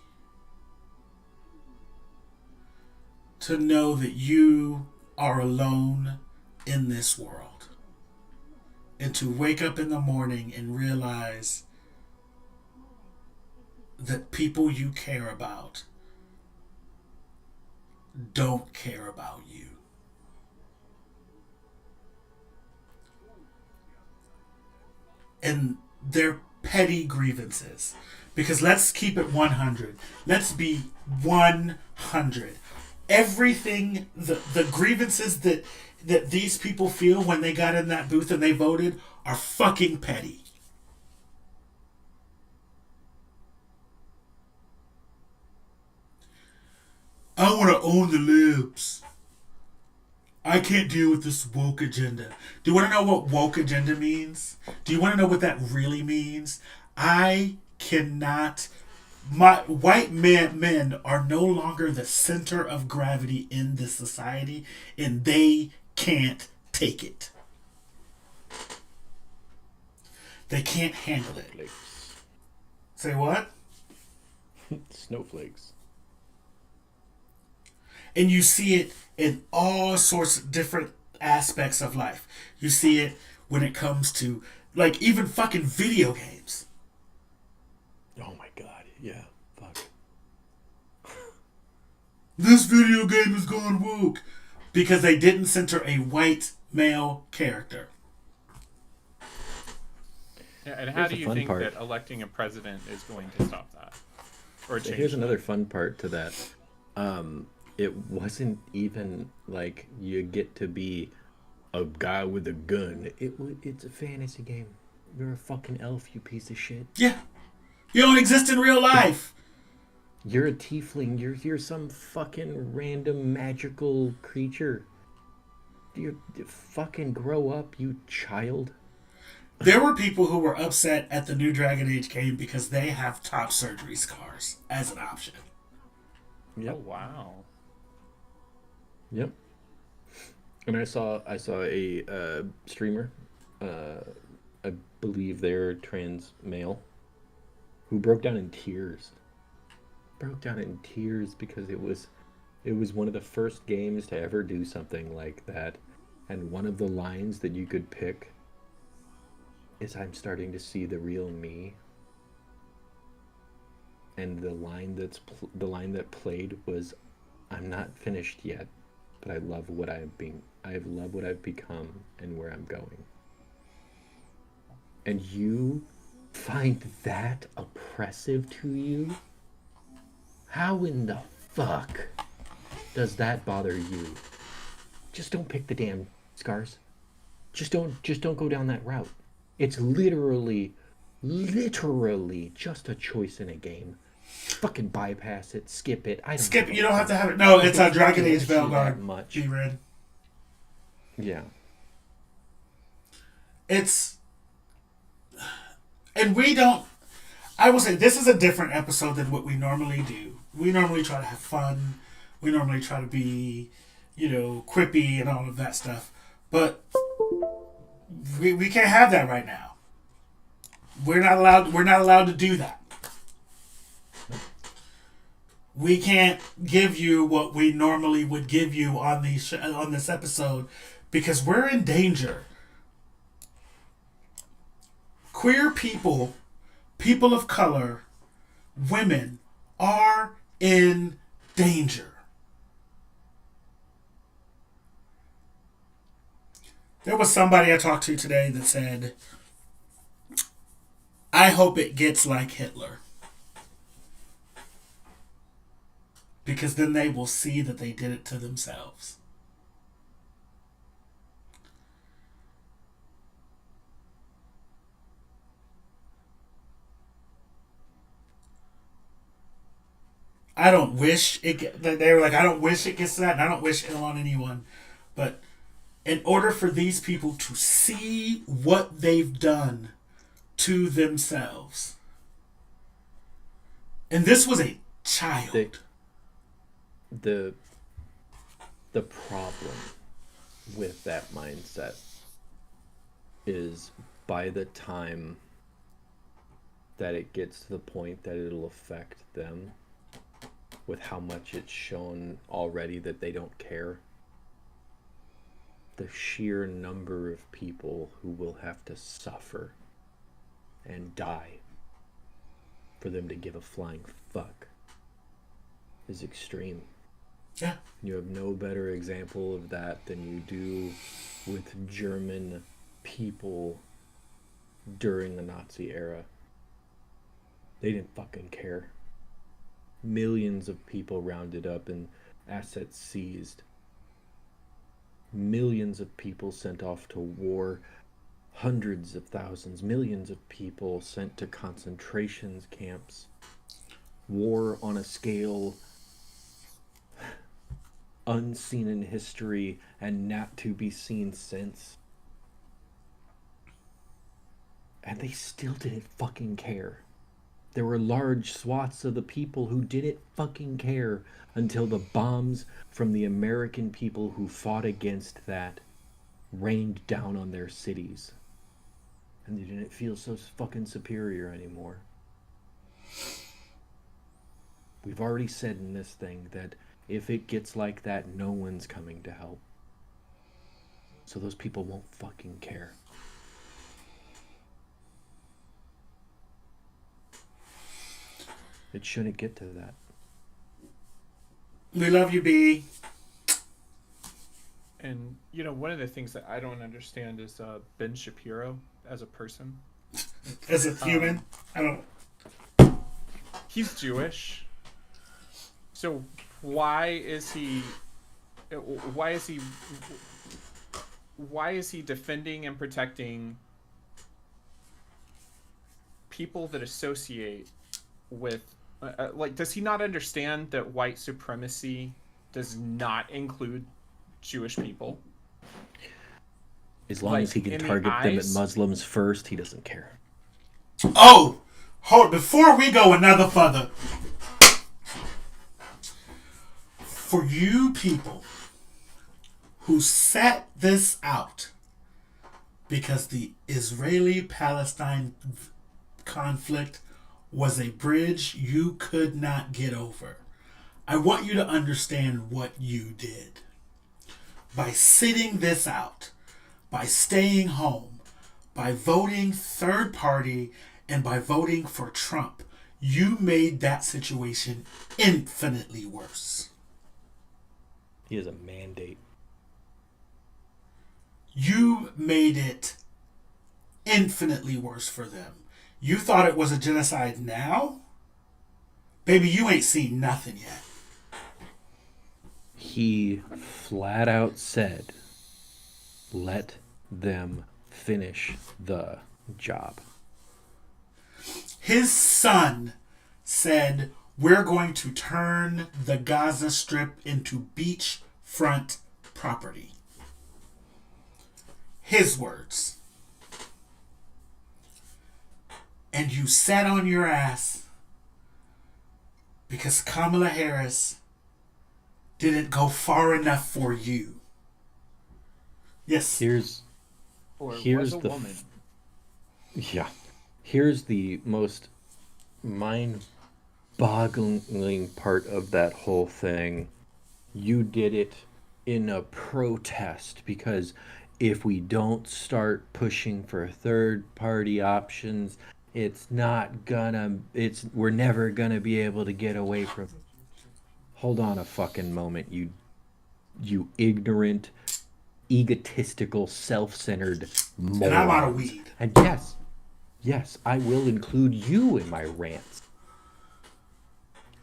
To know that you are alone in this world. And to wake up in the morning and realize that people you care about don't care about you. And they're petty grievances. Because let's keep it 100. Let's be 100. Everything, the grievances that these people feel when they got in that booth and they voted are fucking petty. I want to own the libs. I can't deal with this woke agenda. Do you want to know what woke agenda means? Do you want to know what that really means? I cannot. My white men are no longer the center of gravity in this society, and they can't take it. They can't handle it. Snowflakes. Say what? Snowflakes. And you see it in all sorts of different aspects of life. You see it when it comes to, like, even fucking video games. Oh my god, yeah, fuck. This video game has gone woke because they didn't center a white male character. Yeah, and how Here's do the you fun think part. that electing a president is going to stop that? Or change Here's that? another fun part to that. It wasn't even like you get to be a guy with a gun. It's a fantasy game. You're a fucking elf, you piece of shit. Yeah. You don't exist in real life. You're a tiefling. You're some fucking random magical creature. You fucking grow up, you child. There were people who were upset at the new Dragon Age game because they have top surgery scars as an option. Yep. Oh wow. Yep. And I saw a streamer, I believe they're trans male, who broke down in tears. Broke down in tears because it was one of the first games to ever do something like that, and one of the lines that you could pick is "I'm starting to see the real me." And the line that played was, "I'm not finished yet, but I love what I've become and where I'm going." And you find that oppressive to you? How in the fuck does that bother you? Just don't pick the damn scars. Just don't go down that route. It's literally just a choice in a game. Fucking bypass it, skip it. I don't Skip, give you a don't have fuck. to have it. No, it's a It Dragon doesn't Age miss you that Veilguard. much. Be read. Yeah. It's. And we don't. I will say, this is a different episode than what we normally do. We normally try to have fun. We normally try to be, quippy and all of that stuff. But we can't have that right now. We're not allowed to do that. We can't give you what we normally would give you on this episode because we're in danger. Queer people, people of color, women are in danger. There was somebody I talked to today that said, I hope it gets like Hitler. Because then they will see that they did it to themselves. I don't wish it. They were like, I don't wish it gets to that, and I don't wish ill on anyone. But in order for these people to see what they've done to themselves, and this was a child. The problem with that mindset is by the time that it gets to the point that it'll affect them, with how much it's shown already that they don't care, the sheer number of people who will have to suffer and die for them to give a flying fuck is extreme. Yeah. You have no better example of that than you do with German people during the Nazi era. They didn't fucking care. Millions of people rounded up and assets seized. Millions of people sent off to war. Hundreds of thousands, millions of people sent to concentration camps. War on a scale unseen in history and not to be seen since. And they still didn't fucking care. There were large swaths of the people who didn't fucking care until the bombs from the American people who fought against that rained down on their cities. And they didn't feel so fucking superior anymore. We've already said in this thing that if it gets like that, no one's coming to help. So those people won't fucking care. It shouldn't get to that. We love you, B. And you know, one of the things that I don't understand is Ben Shapiro as a person. As a human, I don't. He's Jewish, so why is he? Why is he? Why is he defending and protecting people that associate with? Like, does he not understand that white supremacy does not include Jewish people? As long Like, as he can in the target them at eyes- Muslims first, he doesn't care. Oh, hold before we go another further. For you people who set this out because the Israeli-Palestine conflict was a bridge you could not get over, I want you to understand what you did. By sitting this out, by staying home, by voting third party, and by voting for Trump, you made that situation infinitely worse. He has a mandate. You made it infinitely worse for them. You thought it was a genocide now? Baby, you ain't seen nothing yet. He flat out said, let them finish the job. His son said, we're going to turn the Gaza Strip into beachfront property. His words. And you sat on your ass because Kamala Harris didn't go far enough for you. Yes. Here's was a woman. Yeah. Here's the most mind-boggling part of that whole thing. You did it in a protest because if we don't start pushing for third-party options, we're never gonna be able to get away from. Hold on a fucking moment, you ignorant, egotistical, self-centered moron. And I'm out of weed. And yes, I will include you in my rants.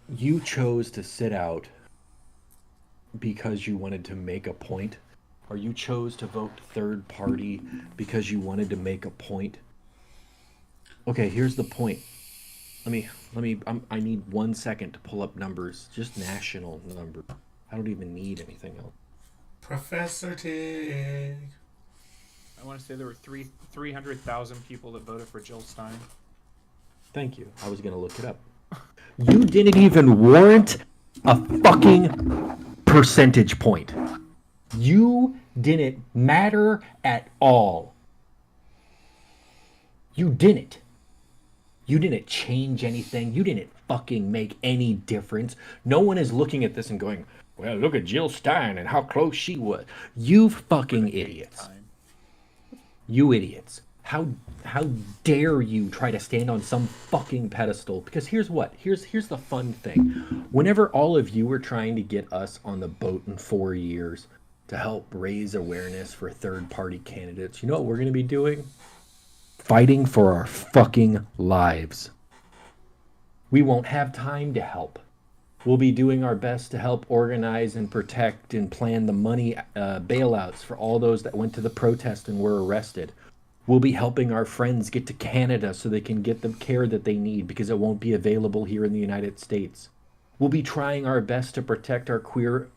You chose to sit out because you wanted to make a point, or you chose to vote third party because you wanted to make a point. Okay, here's the point. I need 1 second to pull up numbers, just national numbers. I don't even need anything else. Professor Tig. I want to say there were 300,000 people that voted for Jill Stein. Thank you. I was gonna look it up. You didn't even warrant a fucking percentage point. You didn't matter at all. You didn't. You didn't change anything. You didn't fucking make any difference. No one is looking at this and going, well, look at Jill Stein and how close she was. You fucking idiots. You idiots. How dare you try to stand on some fucking pedestal? Because here's the fun thing. Whenever all of you were trying to get us on the boat in 4 years to help raise awareness for third-party candidates, you know what we're going to be doing? Fighting for our fucking lives. We won't have time to help. We'll be doing our best to help organize and protect and plan the money bailouts for all those that went to the protest and were arrested. We'll be helping our friends get to Canada so they can get the care that they need because it won't be available here in the United States. We'll be trying our best to protect our queer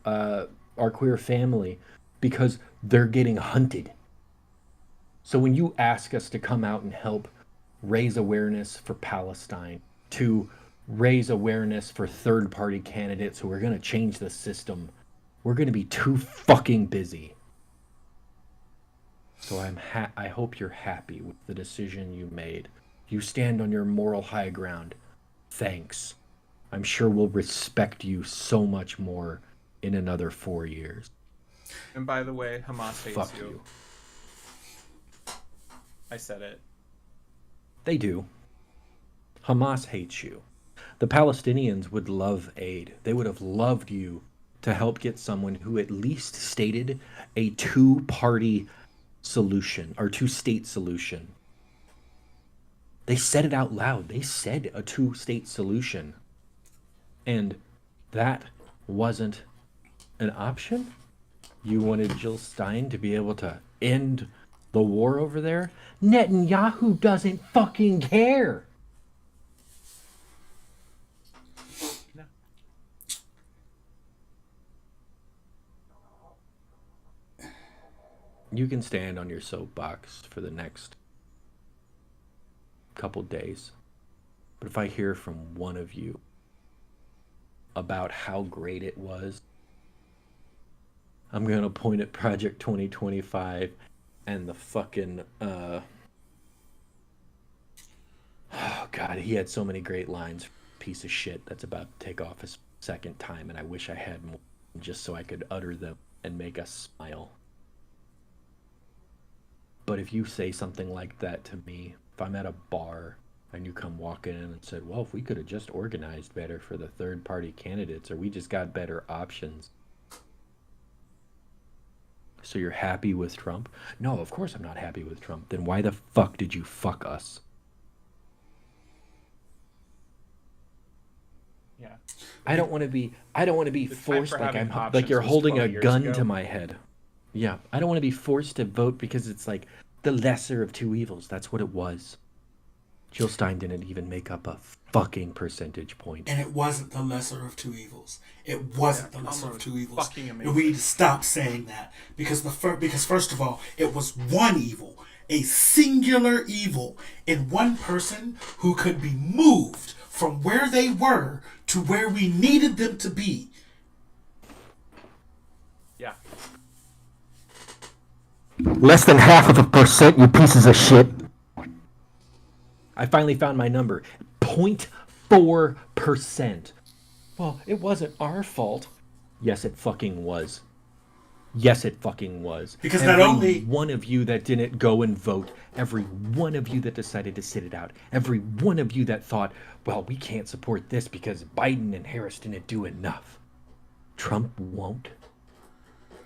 family because they're getting hunted. So when you ask us to come out and help raise awareness for Palestine, to raise awareness for third-party candidates who are going to change the system, we're going to be too fucking busy. So I hope you're happy with the decision you made. You stand on your moral high ground. Thanks. I'm sure we'll respect you so much more in another 4 years. And by the way, Hamas hates Fuck you. you. I said it. They do. Hamas hates you. The Palestinians would love aid. They would have loved you to help get someone who at least stated a two-party solution or two-state solution. They said it out loud. They said a two-state solution. And that wasn't an option? You wanted Jill Stein to be able to end the war over there? Netanyahu doesn't fucking care. No. You can stand on your soapbox for the next couple days. But if I hear from one of you about how great it was, I'm going to point at Project 2025 and the fucking oh god, he had so many great lines. Piece of shit that's about to take off his second time, and I wish I had more just so I could utter them and make us smile. But if you say something like that to me, if I'm at a bar and you come walking in and said, well, if we could have just organized better for the third party candidates, or we just got better options. So you're happy with Trump? No, of course I'm not happy with Trump. Then why the fuck did you fuck us? Yeah. I don't want to be forced for like having like options you're was holding 12 a years gun ago. to my head. Yeah, I don't want to be forced to vote because it's like the lesser of two evils. That's what it was. Jill Stein didn't even make up a fucking percentage point. And it wasn't the lesser of two evils. It wasn't the lesser of two evils. Fucking And amazing. we need to stop saying that because because first of all, it was one evil, a singular evil in one person who could be moved from where they were to where we needed them to be. Yeah. Less than 0.5%, you pieces of shit. I finally found my number. 0.4%. Well, it wasn't our fault. Yes, it fucking was. Yes, it fucking was. Because every not only one of you that didn't go and vote, every one of you that decided to sit it out, every one of you that thought, well, we can't support this because Biden and Harris didn't do enough. Trump won't.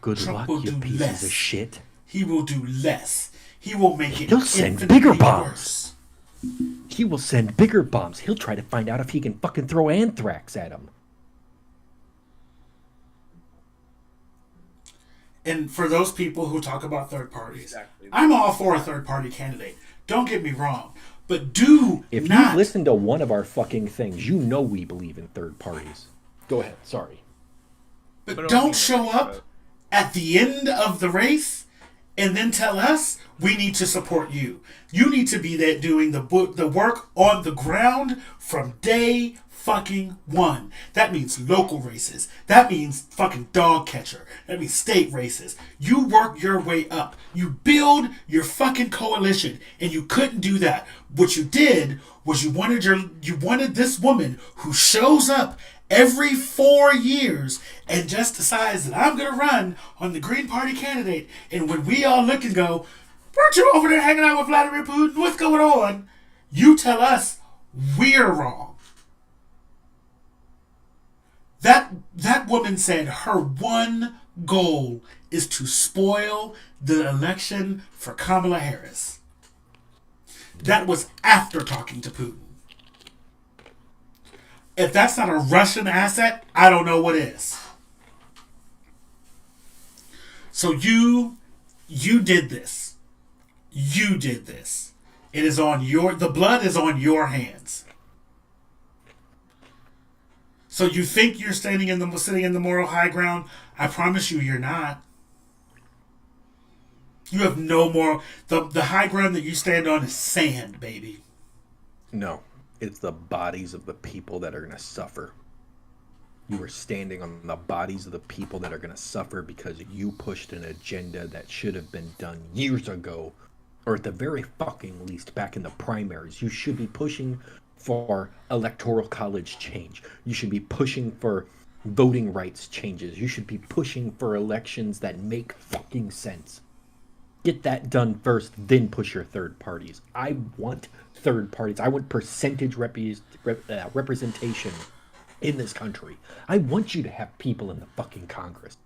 Good Trump luck, will you do pieces less. of shit. He will do less. He will make it He'll send infinitely bigger bombs. worse. He will send bigger bombs. He'll try to find out if he can fucking throw anthrax at him. And for those people who talk about third parties, Exactly. I'm all for a third party candidate. Don't get me wrong. But do If not you listen to one of our fucking things, you know we believe in third parties. Go ahead. Sorry. But But don't only show make up at the end of the race and then tell us we need to support you. You need to be there doing the work on the ground from day fucking one. That means local races. That means fucking dog catcher. That means state races. You work your way up. You build your fucking coalition, and you couldn't do that. What you did was you wanted this woman who shows up every 4 years and just decides that I'm going to run on the Green Party candidate. And when we all look and go, weren't you over there hanging out with Vladimir Putin? What's going on? You tell us we're wrong. That woman said her one goal is to spoil the election for Kamala Harris. That was after talking to Putin. If that's not a Russian asset, I don't know what is. So you did this. You did this. It is on the blood is on your hands. So you think you're sitting in the moral high ground? I promise you, you're not. You have no moral. The high ground that you stand on is sand, baby. No. It's the bodies of the people that are going to suffer. You are standing on the bodies of the people that are going to suffer because you pushed an agenda that should have been done years ago. Or at the very fucking least, back in the primaries. You should be pushing for electoral college change. You should be pushing for voting rights changes. You should be pushing for elections that make fucking sense. Get that done first, then push your third parties. I want third parties. I want percentage representation in this country. I want you to have people in the fucking Congress.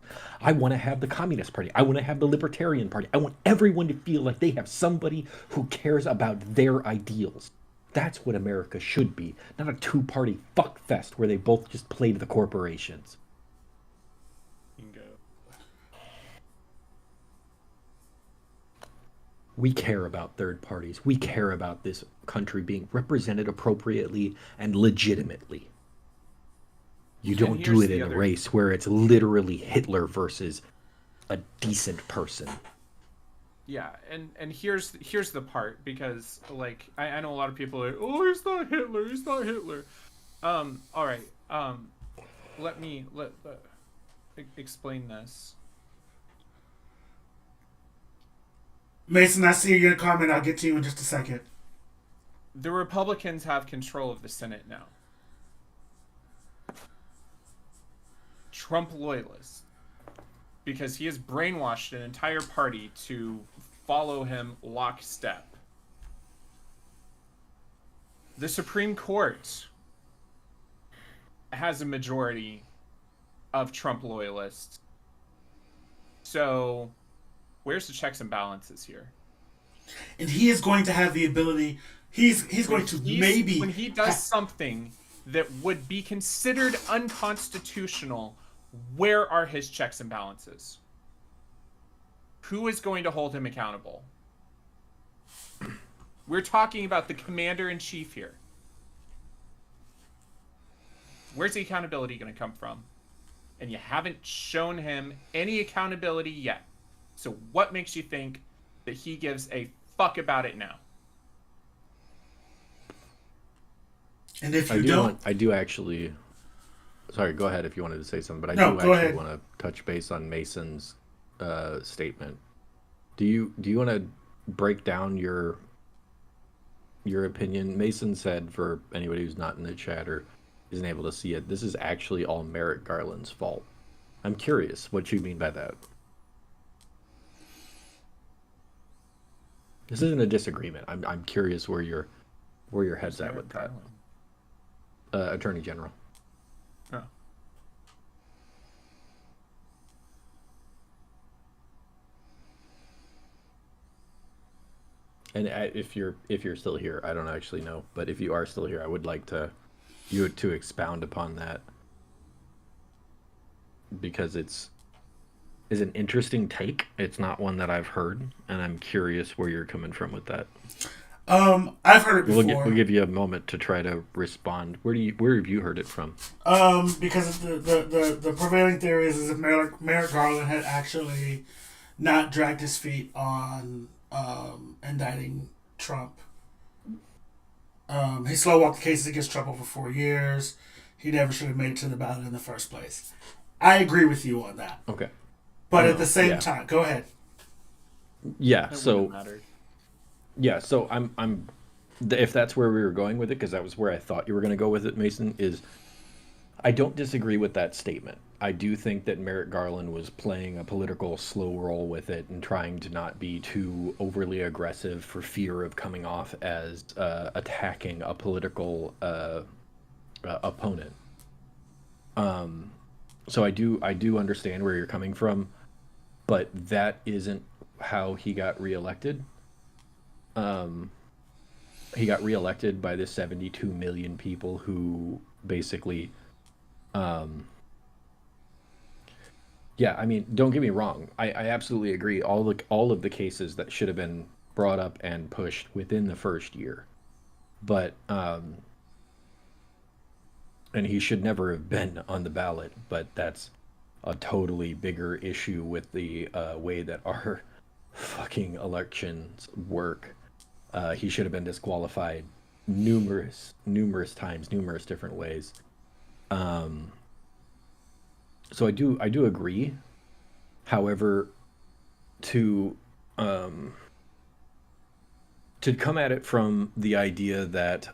I want to have the Communist Party. I want to have the Libertarian Party. I want everyone to feel like they have somebody who cares about their ideals. That's what America should be, not a two-party fuckfest where they both just play to the corporations. Bingo. We care about third parties. We care about this country being represented appropriately and legitimately. You don't do it in a race where it's literally Hitler versus a decent person. Yeah, and here's the part, because like I know a lot of people are, oh, he's not Hitler. All right. Let me explain this. Mason, I see you're gonna comment. I'll get to you in just a second. The Republicans have control of the Senate now. Trump loyalists, because he has brainwashed an entire party to follow him lockstep. The Supreme Court has a majority of Trump loyalists. So, where's the checks and balances here? And he is going to have the ability. He's going to maybe when he does something that would be considered unconstitutional. Where are his checks and balances? Who is going to hold him accountable? We're talking about the commander-in-chief here. Where's the accountability going to come from? And you haven't shown him any accountability yet. So what makes you think that he gives a fuck about it now? And if you don't... I do actually... Sorry, go ahead if you wanted to say something, but I do actually want to touch base on Mason's statement. Do you want to break down your opinion? Mason said, for anybody who's not in the chat or isn't able to see it, this is actually all Merrick Garland's fault. I'm curious what you mean by that. This isn't a disagreement. I'm curious where your head's at with that. Attorney General. Oh. And if you're still here, I don't actually know, but if you are still here, I would like you to expound upon that, because it's an interesting take. It's not one that I've heard, and I'm curious where you're coming from with that. I've heard it before. We'll give you a moment to try to respond. Where have you heard it from? Because the prevailing theory is if Merrick Garland had actually not dragged his feet on indicting Trump. He slow walked the cases against Trump over 4 years. He never should have made it to the ballot in the first place. I agree with you on that. Okay. But at the same time, go ahead. Yeah. So. Yeah, so I'm if that's where we were going with it, because that was where I thought you were going to go with it, Mason, is I don't disagree with that statement. I do think that Merrick Garland was playing a political slow roll with it and trying to not be too overly aggressive for fear of coming off as attacking a political opponent. So I do understand where you're coming from, but that isn't how he got reelected. He got reelected by the 72 million people who basically, yeah, I mean, don't get me wrong. I absolutely agree. All of the cases that should have been brought up and pushed within the first year, but, and he should never have been on the ballot, but that's a totally bigger issue with the way that our fucking elections work. He should have been disqualified numerous times, numerous different ways. So I do agree. However, to come at it from the idea that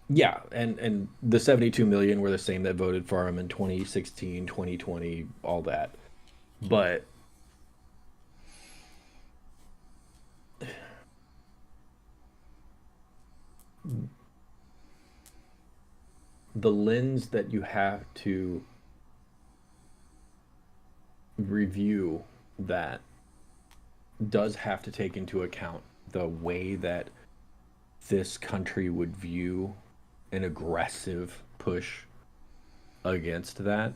yeah, and the 72 million were the same that voted for him in 2016, 2020, all that. But the lens that you have to review that does have to take into account the way that this country would view an aggressive push against that.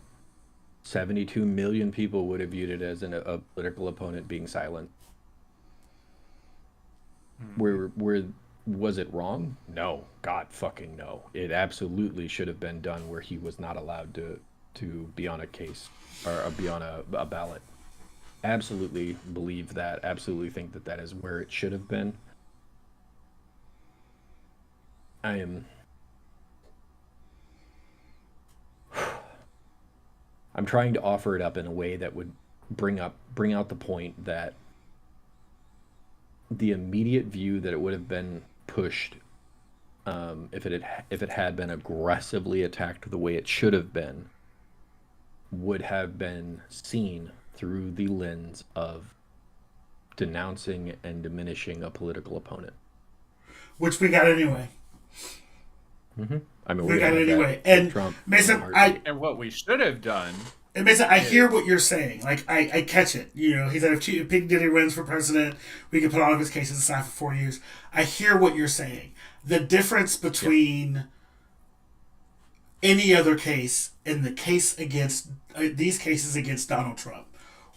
72 million people would have viewed it as a political opponent being silent. Where was it wrong? No, God fucking no. It absolutely should have been done where he was not allowed to be on a case or be on a ballot. Absolutely believe that. Absolutely think that that is where it should have been. I'm trying to offer it up in a way that would bring out the point that the immediate view that it would have been pushed if it had been aggressively attacked the way it should have been would have been seen through the lens of denouncing and diminishing a political opponent, which we got anyway. I mean, we got it anyway. And Trump, Mason, and what we should have done. And Mason, I hear what you're saying. Like, I catch it. You know, he said if Pig Diddy runs for president, we can put all of his cases aside for 4 years. I hear what you're saying. The difference between any other case and the case against these cases against Donald Trump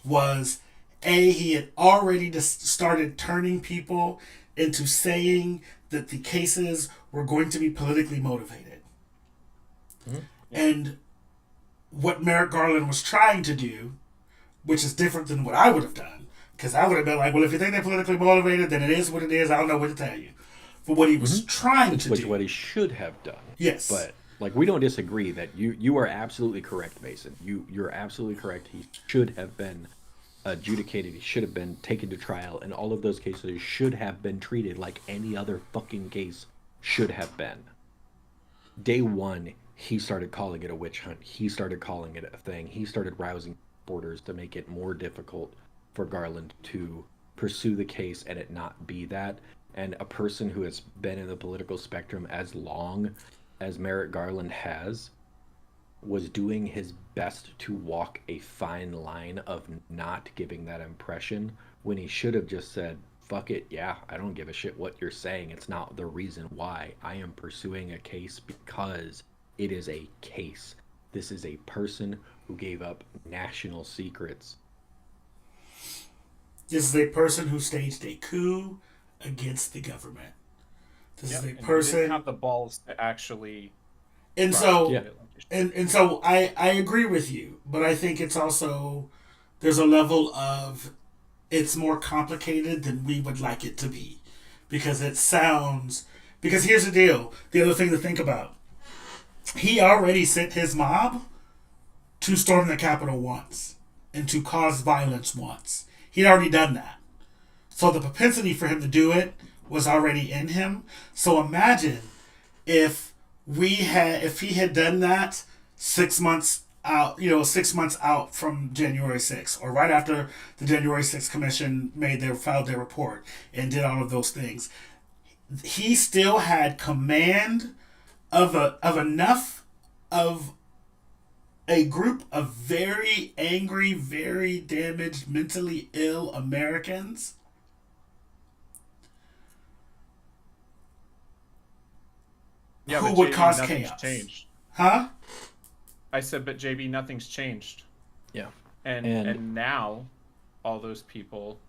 was he had already started turning people into saying that the cases were going to be politically motivated. And what Merrick Garland was trying to do, which is different than what I would have done, because I would have been like, well, if you think they're politically motivated, then it is what it is. I don't know what to tell you. But what he was trying to do... What he should have done. Yes. But, like, we don't disagree that you are absolutely correct, Mason. You're absolutely correct. He should have been adjudicated. He should have been taken to trial. And all of those cases should have been treated like any other fucking case should have been. Day one, he started calling it a witch hunt. He started calling it a thing. He started rousing supporters to make it more difficult for Garland to pursue the case and it not be that. And a person who has been in the political spectrum as long as Merrick Garland has was doing his best to walk a fine line of not giving that impression when he should have just said, fuck it, yeah, I don't give a shit what you're saying. It's not the reason why. I am pursuing a case because it is a case. This is a person who gave up national secrets. This is a person who staged a coup against the government. This is a person... He didn't have the balls to actually... And so, and so I agree with you, but I think it's also... There's a level of... It's more complicated than we would like it to be. Because it sounds... Because here's the deal. The other thing to think about. He already sent his mob to storm the Capitol once. And to cause violence once. He'd already done that. So the propensity for him to do it was already in him. So imagine if he had done that 6 months out, 6 months out from January 6th, or right after the January 6th Commission filed their report and did all of those things. He still had command of enough of a group of very angry, very damaged, mentally ill Americans who would cause chaos. Changed. Huh? I said, but JB, nothing's changed. Yeah. And now, all those people.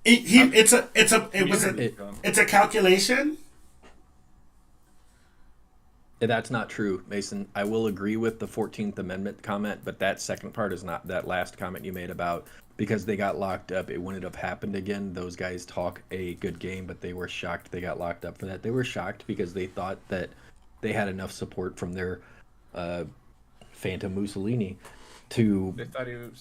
It's a calculation. That's not true, Mason. I will agree with the 14th Amendment comment, but that second part is not that last comment you made about because they got locked up, it wouldn't have happened again. Those guys talk a good game, but they were shocked they got locked up for that. They were shocked because they thought that they had enough support from their Phantom Mussolini to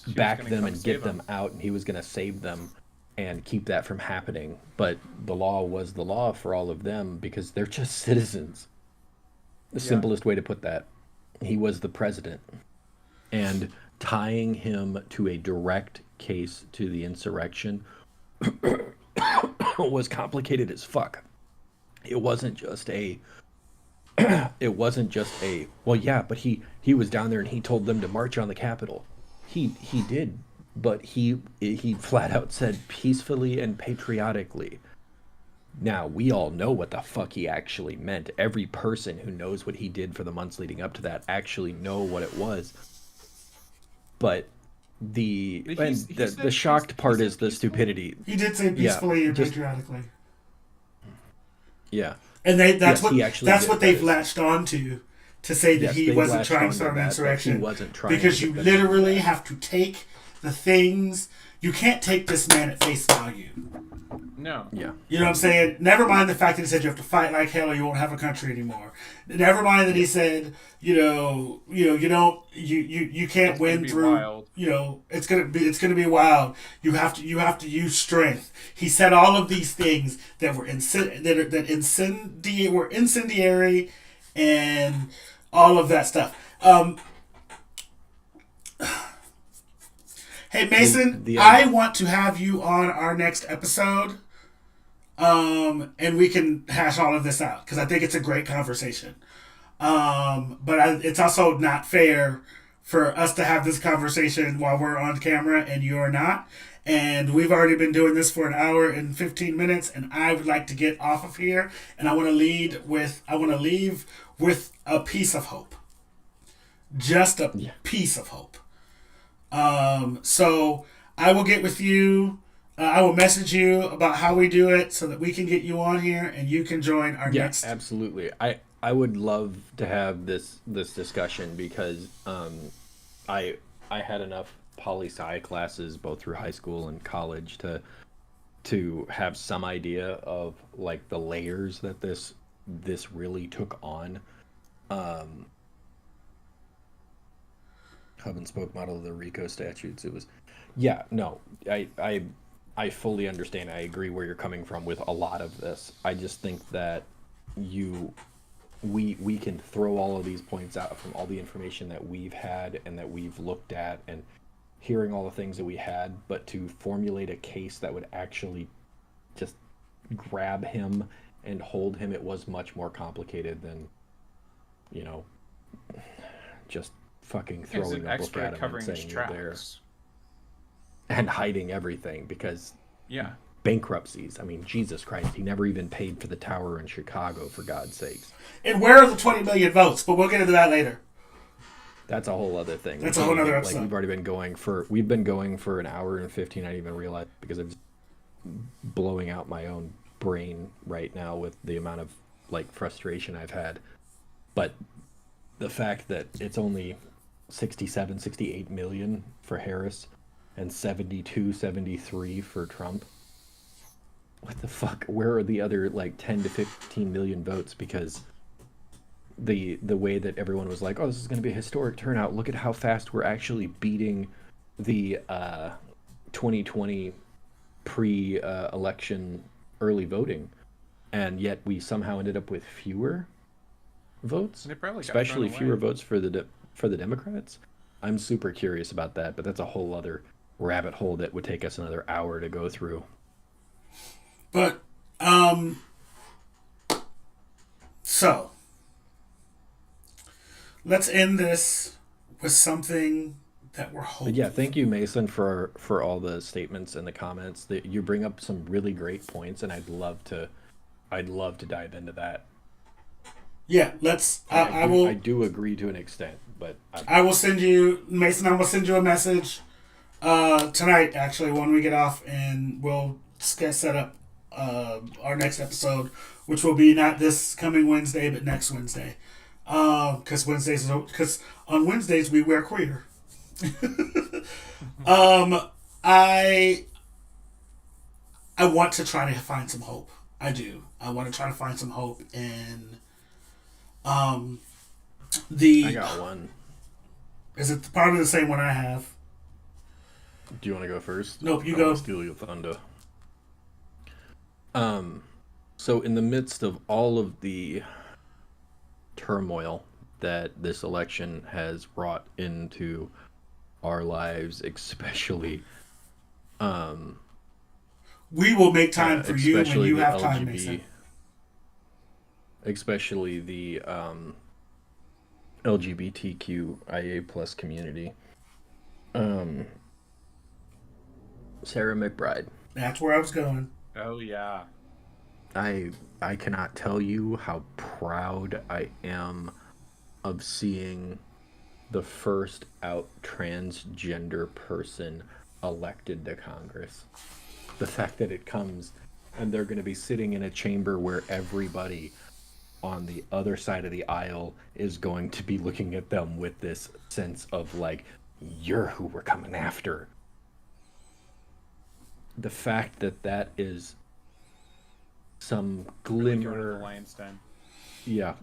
back them and get them out, and he was going to save them and keep that from happening. But the law was the law for all of them because they're just citizens. The simplest way to put that. He was the president. And tying him to a direct case to the insurrection was complicated as fuck. It wasn't just a it wasn't just a, well, yeah, but he was down there and he told them to march on the Capitol. He did, but he flat out said peacefully and patriotically. Now, we all know what the fuck he actually meant. Every person who knows what he did for the months leading up to that actually know what it was. But the shocked part is the stupidity. He did say peacefully and patriotically. Yeah. And that's what they've that latched on to say that he wasn't trying to start an insurrection. He wasn't trying because you literally have to take the things. You can't take this man at face value. No. Yeah. You know what I'm saying? Never mind the fact that he said you have to fight like hell or you won't have a country anymore. Never mind that he said, you can't win through wild. It's gonna be wild. You have to use strength. He said all of these things that were incendiary and all of that stuff. Hey Mason, I want to have you on our next episode, and we can hash all of this out because I think it's a great conversation. But it's also not fair for us to have this conversation while we're on camera and you're not. And we've already been doing this for an hour and 15 minutes, and I would like to get off of here. And I want to leave with a piece of hope, just a piece of hope. So I will get with you. I will message you about how we do it so that we can get you on here and you can join our next. Yeah, absolutely. I would love to have this discussion because I had enough poli-sci classes both through high school and college to have some idea of like the layers that this really took on. Hub and spoke model of the RICO statutes. It was, I fully understand. I agree where you're coming from with a lot of this. I just think that we can throw all of these points out from all the information that we've had and that we've looked at and hearing all the things that we had, but to formulate a case that would actually just grab him and hold him, it was much more complicated than, just fucking throwing a book at him and saying you're there and hiding everything because bankruptcies. I mean, Jesus Christ, he never even paid for the tower in Chicago, for God's sakes. And where are the 20 million votes? But we'll get into that later. That's a whole other thing. That's a whole other episode. Like we've been going for an hour and 15. I didn't even realize because I'm just blowing out my own brain right now with the amount of like frustration I've had. But the fact that it's only 67, 68 million for Harris and 72, 73 for Trump. What the fuck? Where are the other like 10 to 15 million votes? Because the way that everyone was like, oh, this is going to be a historic turnout. Look at how fast we're actually beating the 2020 pre-election early voting. And yet we somehow ended up with fewer votes, especially fewer votes for the Democrats. I'm super curious about that, but that's a whole other rabbit hole that would take us another hour to go through. But so let's end this with something that we're hoping. But yeah, thank you, Mason, for all the statements and the comments. That you bring up some really great points, and I'd love to dive into that. Yeah, let's. I do agree to an extent, but I will send you, Mason. I will send you a message tonight, actually, when we get off, and we'll set up our next episode, which will be not this coming Wednesday, but next Wednesday. Because on Wednesdays we wear queer. I want to try to find some hope. I do. I want to try to find some hope in I got one. Is it probably the same one I have? Do you want to go first? Nope, you go. Steal your thunder. So in the midst of all of the turmoil that this election has brought into our lives, especially we will make time for you when you have time, LGBT. Mason. especially the LGBTQIA plus community. Um, Sarah McBride. That's where I was going. Oh yeah. I I cannot tell you how proud I am of seeing the first out transgender person elected to Congress. The fact that it comes and they're going to be sitting in a chamber where everybody on the other side of the aisle is going to be looking at them with this sense of like, you're who we're coming after. The fact that that is some Really thrown in the glimmer, lion's den. yeah,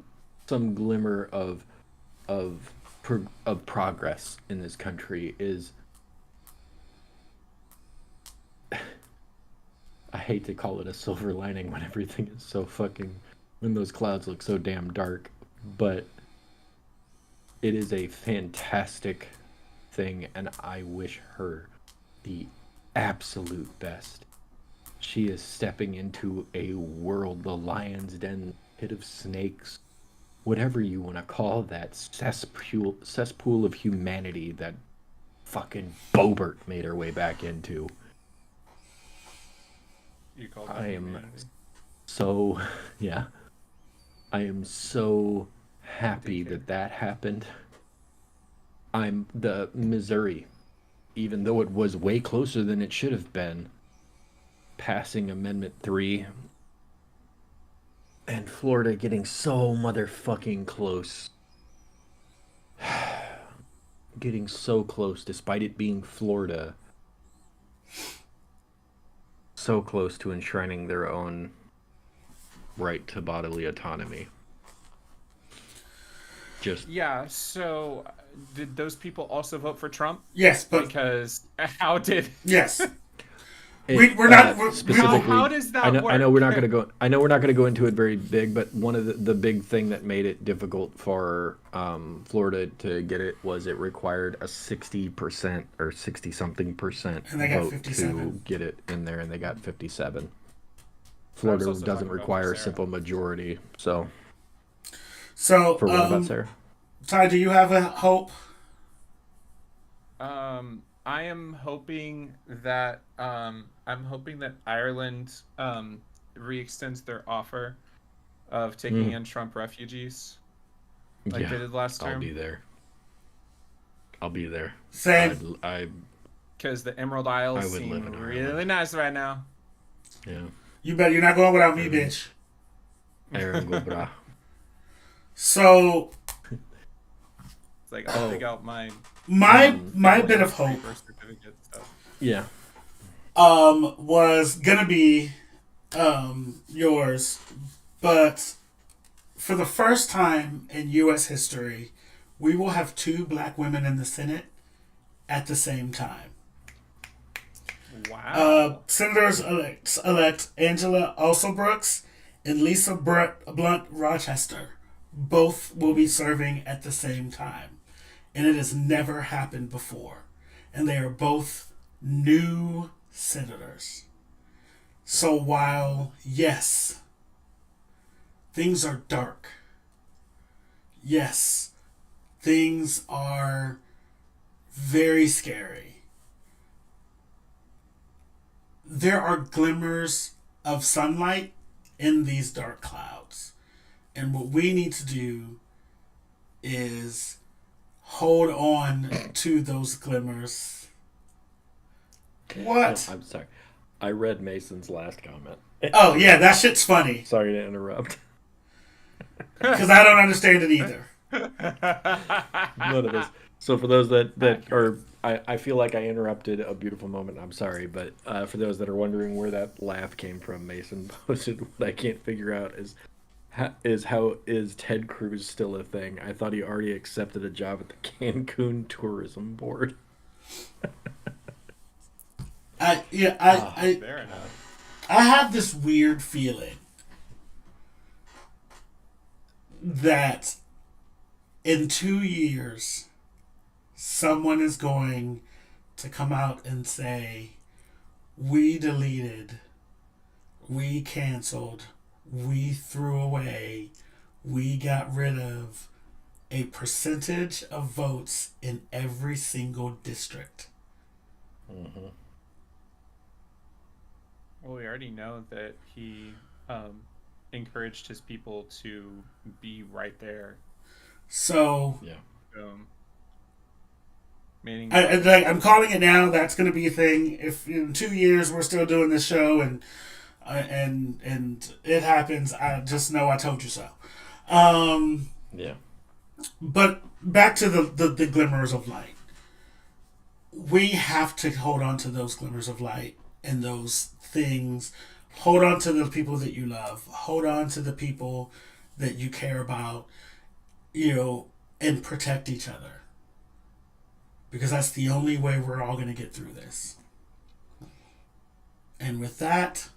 some glimmer of of progress in this country is, I hate to call it a silver lining when everything is so fucking, when those clouds look so damn dark, but it is a fantastic thing, and I wish her the absolute best. She is stepping into a world, the lion's den, pit of snakes, whatever you want to call that cesspool of humanity that fucking Bobert made her way back into. You call that I am humanity? so, yeah, I am so happy Dickhead. that that happened. I'm the Missouri, even though it was way closer than it should have been, passing Amendment 3, and Florida getting so motherfucking close. Getting so close, despite it being Florida, so close to enshrining their own right to bodily autonomy. Just Yeah, so did those people also vote for Trump? Yes, but Because how did yes, it, we're not we're, specifically. how does that I know work? we're not gonna go. I know we're not gonna go into it very big, but one of the big thing that made it difficult for Florida to get it was it required a 60% or 60 something percent And they got vote 57. to get it in there, and they got 57. I was Florida also doesn't talking about require a Sarah. simple majority. So So, for what about Sarah? Ty, do you have a hope? I am hoping that Ireland re-extends their offer of taking in Trump refugees like Yeah, they did last I'll term. be there. I'll be there. Same. I Because the Emerald Isles would live seem in really Ireland. nice right now. yeah. You bet you're not going without me, bitch. Aaron Gobra. So It's like I'll dig out my my bit of hope birth certificate stuff. Yeah. was gonna be yours, but for the first time in U.S. history, we will have two black women in the Senate at the same time. Wow. Senators elect Angela Alsobrooks and Lisa Blunt Rochester both will be serving at the same time. And it has never happened before. And they are both new senators. So while, yes, things are dark, yes, things are very scary, there are glimmers of sunlight in these dark clouds. And what we need to do is hold on to those glimmers. What? Oh, I'm sorry. I read Mason's last comment. Oh, yeah, that shit's funny. Sorry to interrupt. Because I don't understand it either. None of this. So for those that are, I feel like I interrupted a beautiful moment. I'm sorry, but for those that are wondering where that laugh came from, Mason posted what I can't figure out is how is Ted Cruz still a thing? I thought he already accepted a job at the Cancun Tourism Board. Fair enough. I have this weird feeling that in 2 years, someone is going to come out and say, we deleted, we canceled, we threw away we got rid of a percentage of votes in every single district. Mm-hmm. Well, we already know that he encouraged his people to be right there. So Yeah. Meaning, I'm calling it now. That's going to be a thing. If in 2 years we're still doing this show and it happens, I just know I told you so. Yeah. But back to the glimmers of light. We have to hold on to those glimmers of light and those things. Hold on to the people that you love. Hold on to the people that you care about, and protect each other. Because that's the only way we're all going to get through this. And with that,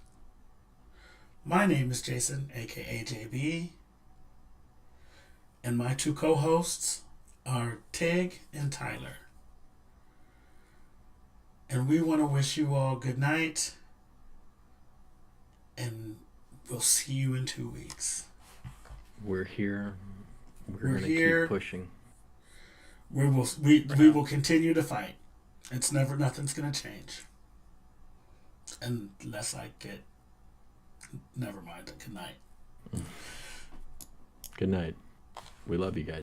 my name is Jason, aka JB. And my two co-hosts are Tig and Tyler. And we want to wish you all good night. And we'll see you in 2 weeks. We're here. We're going to here. keep pushing. We will continue to fight. Nothing's going to change. Unless I get... Never mind. Good night. Good night. We love you guys.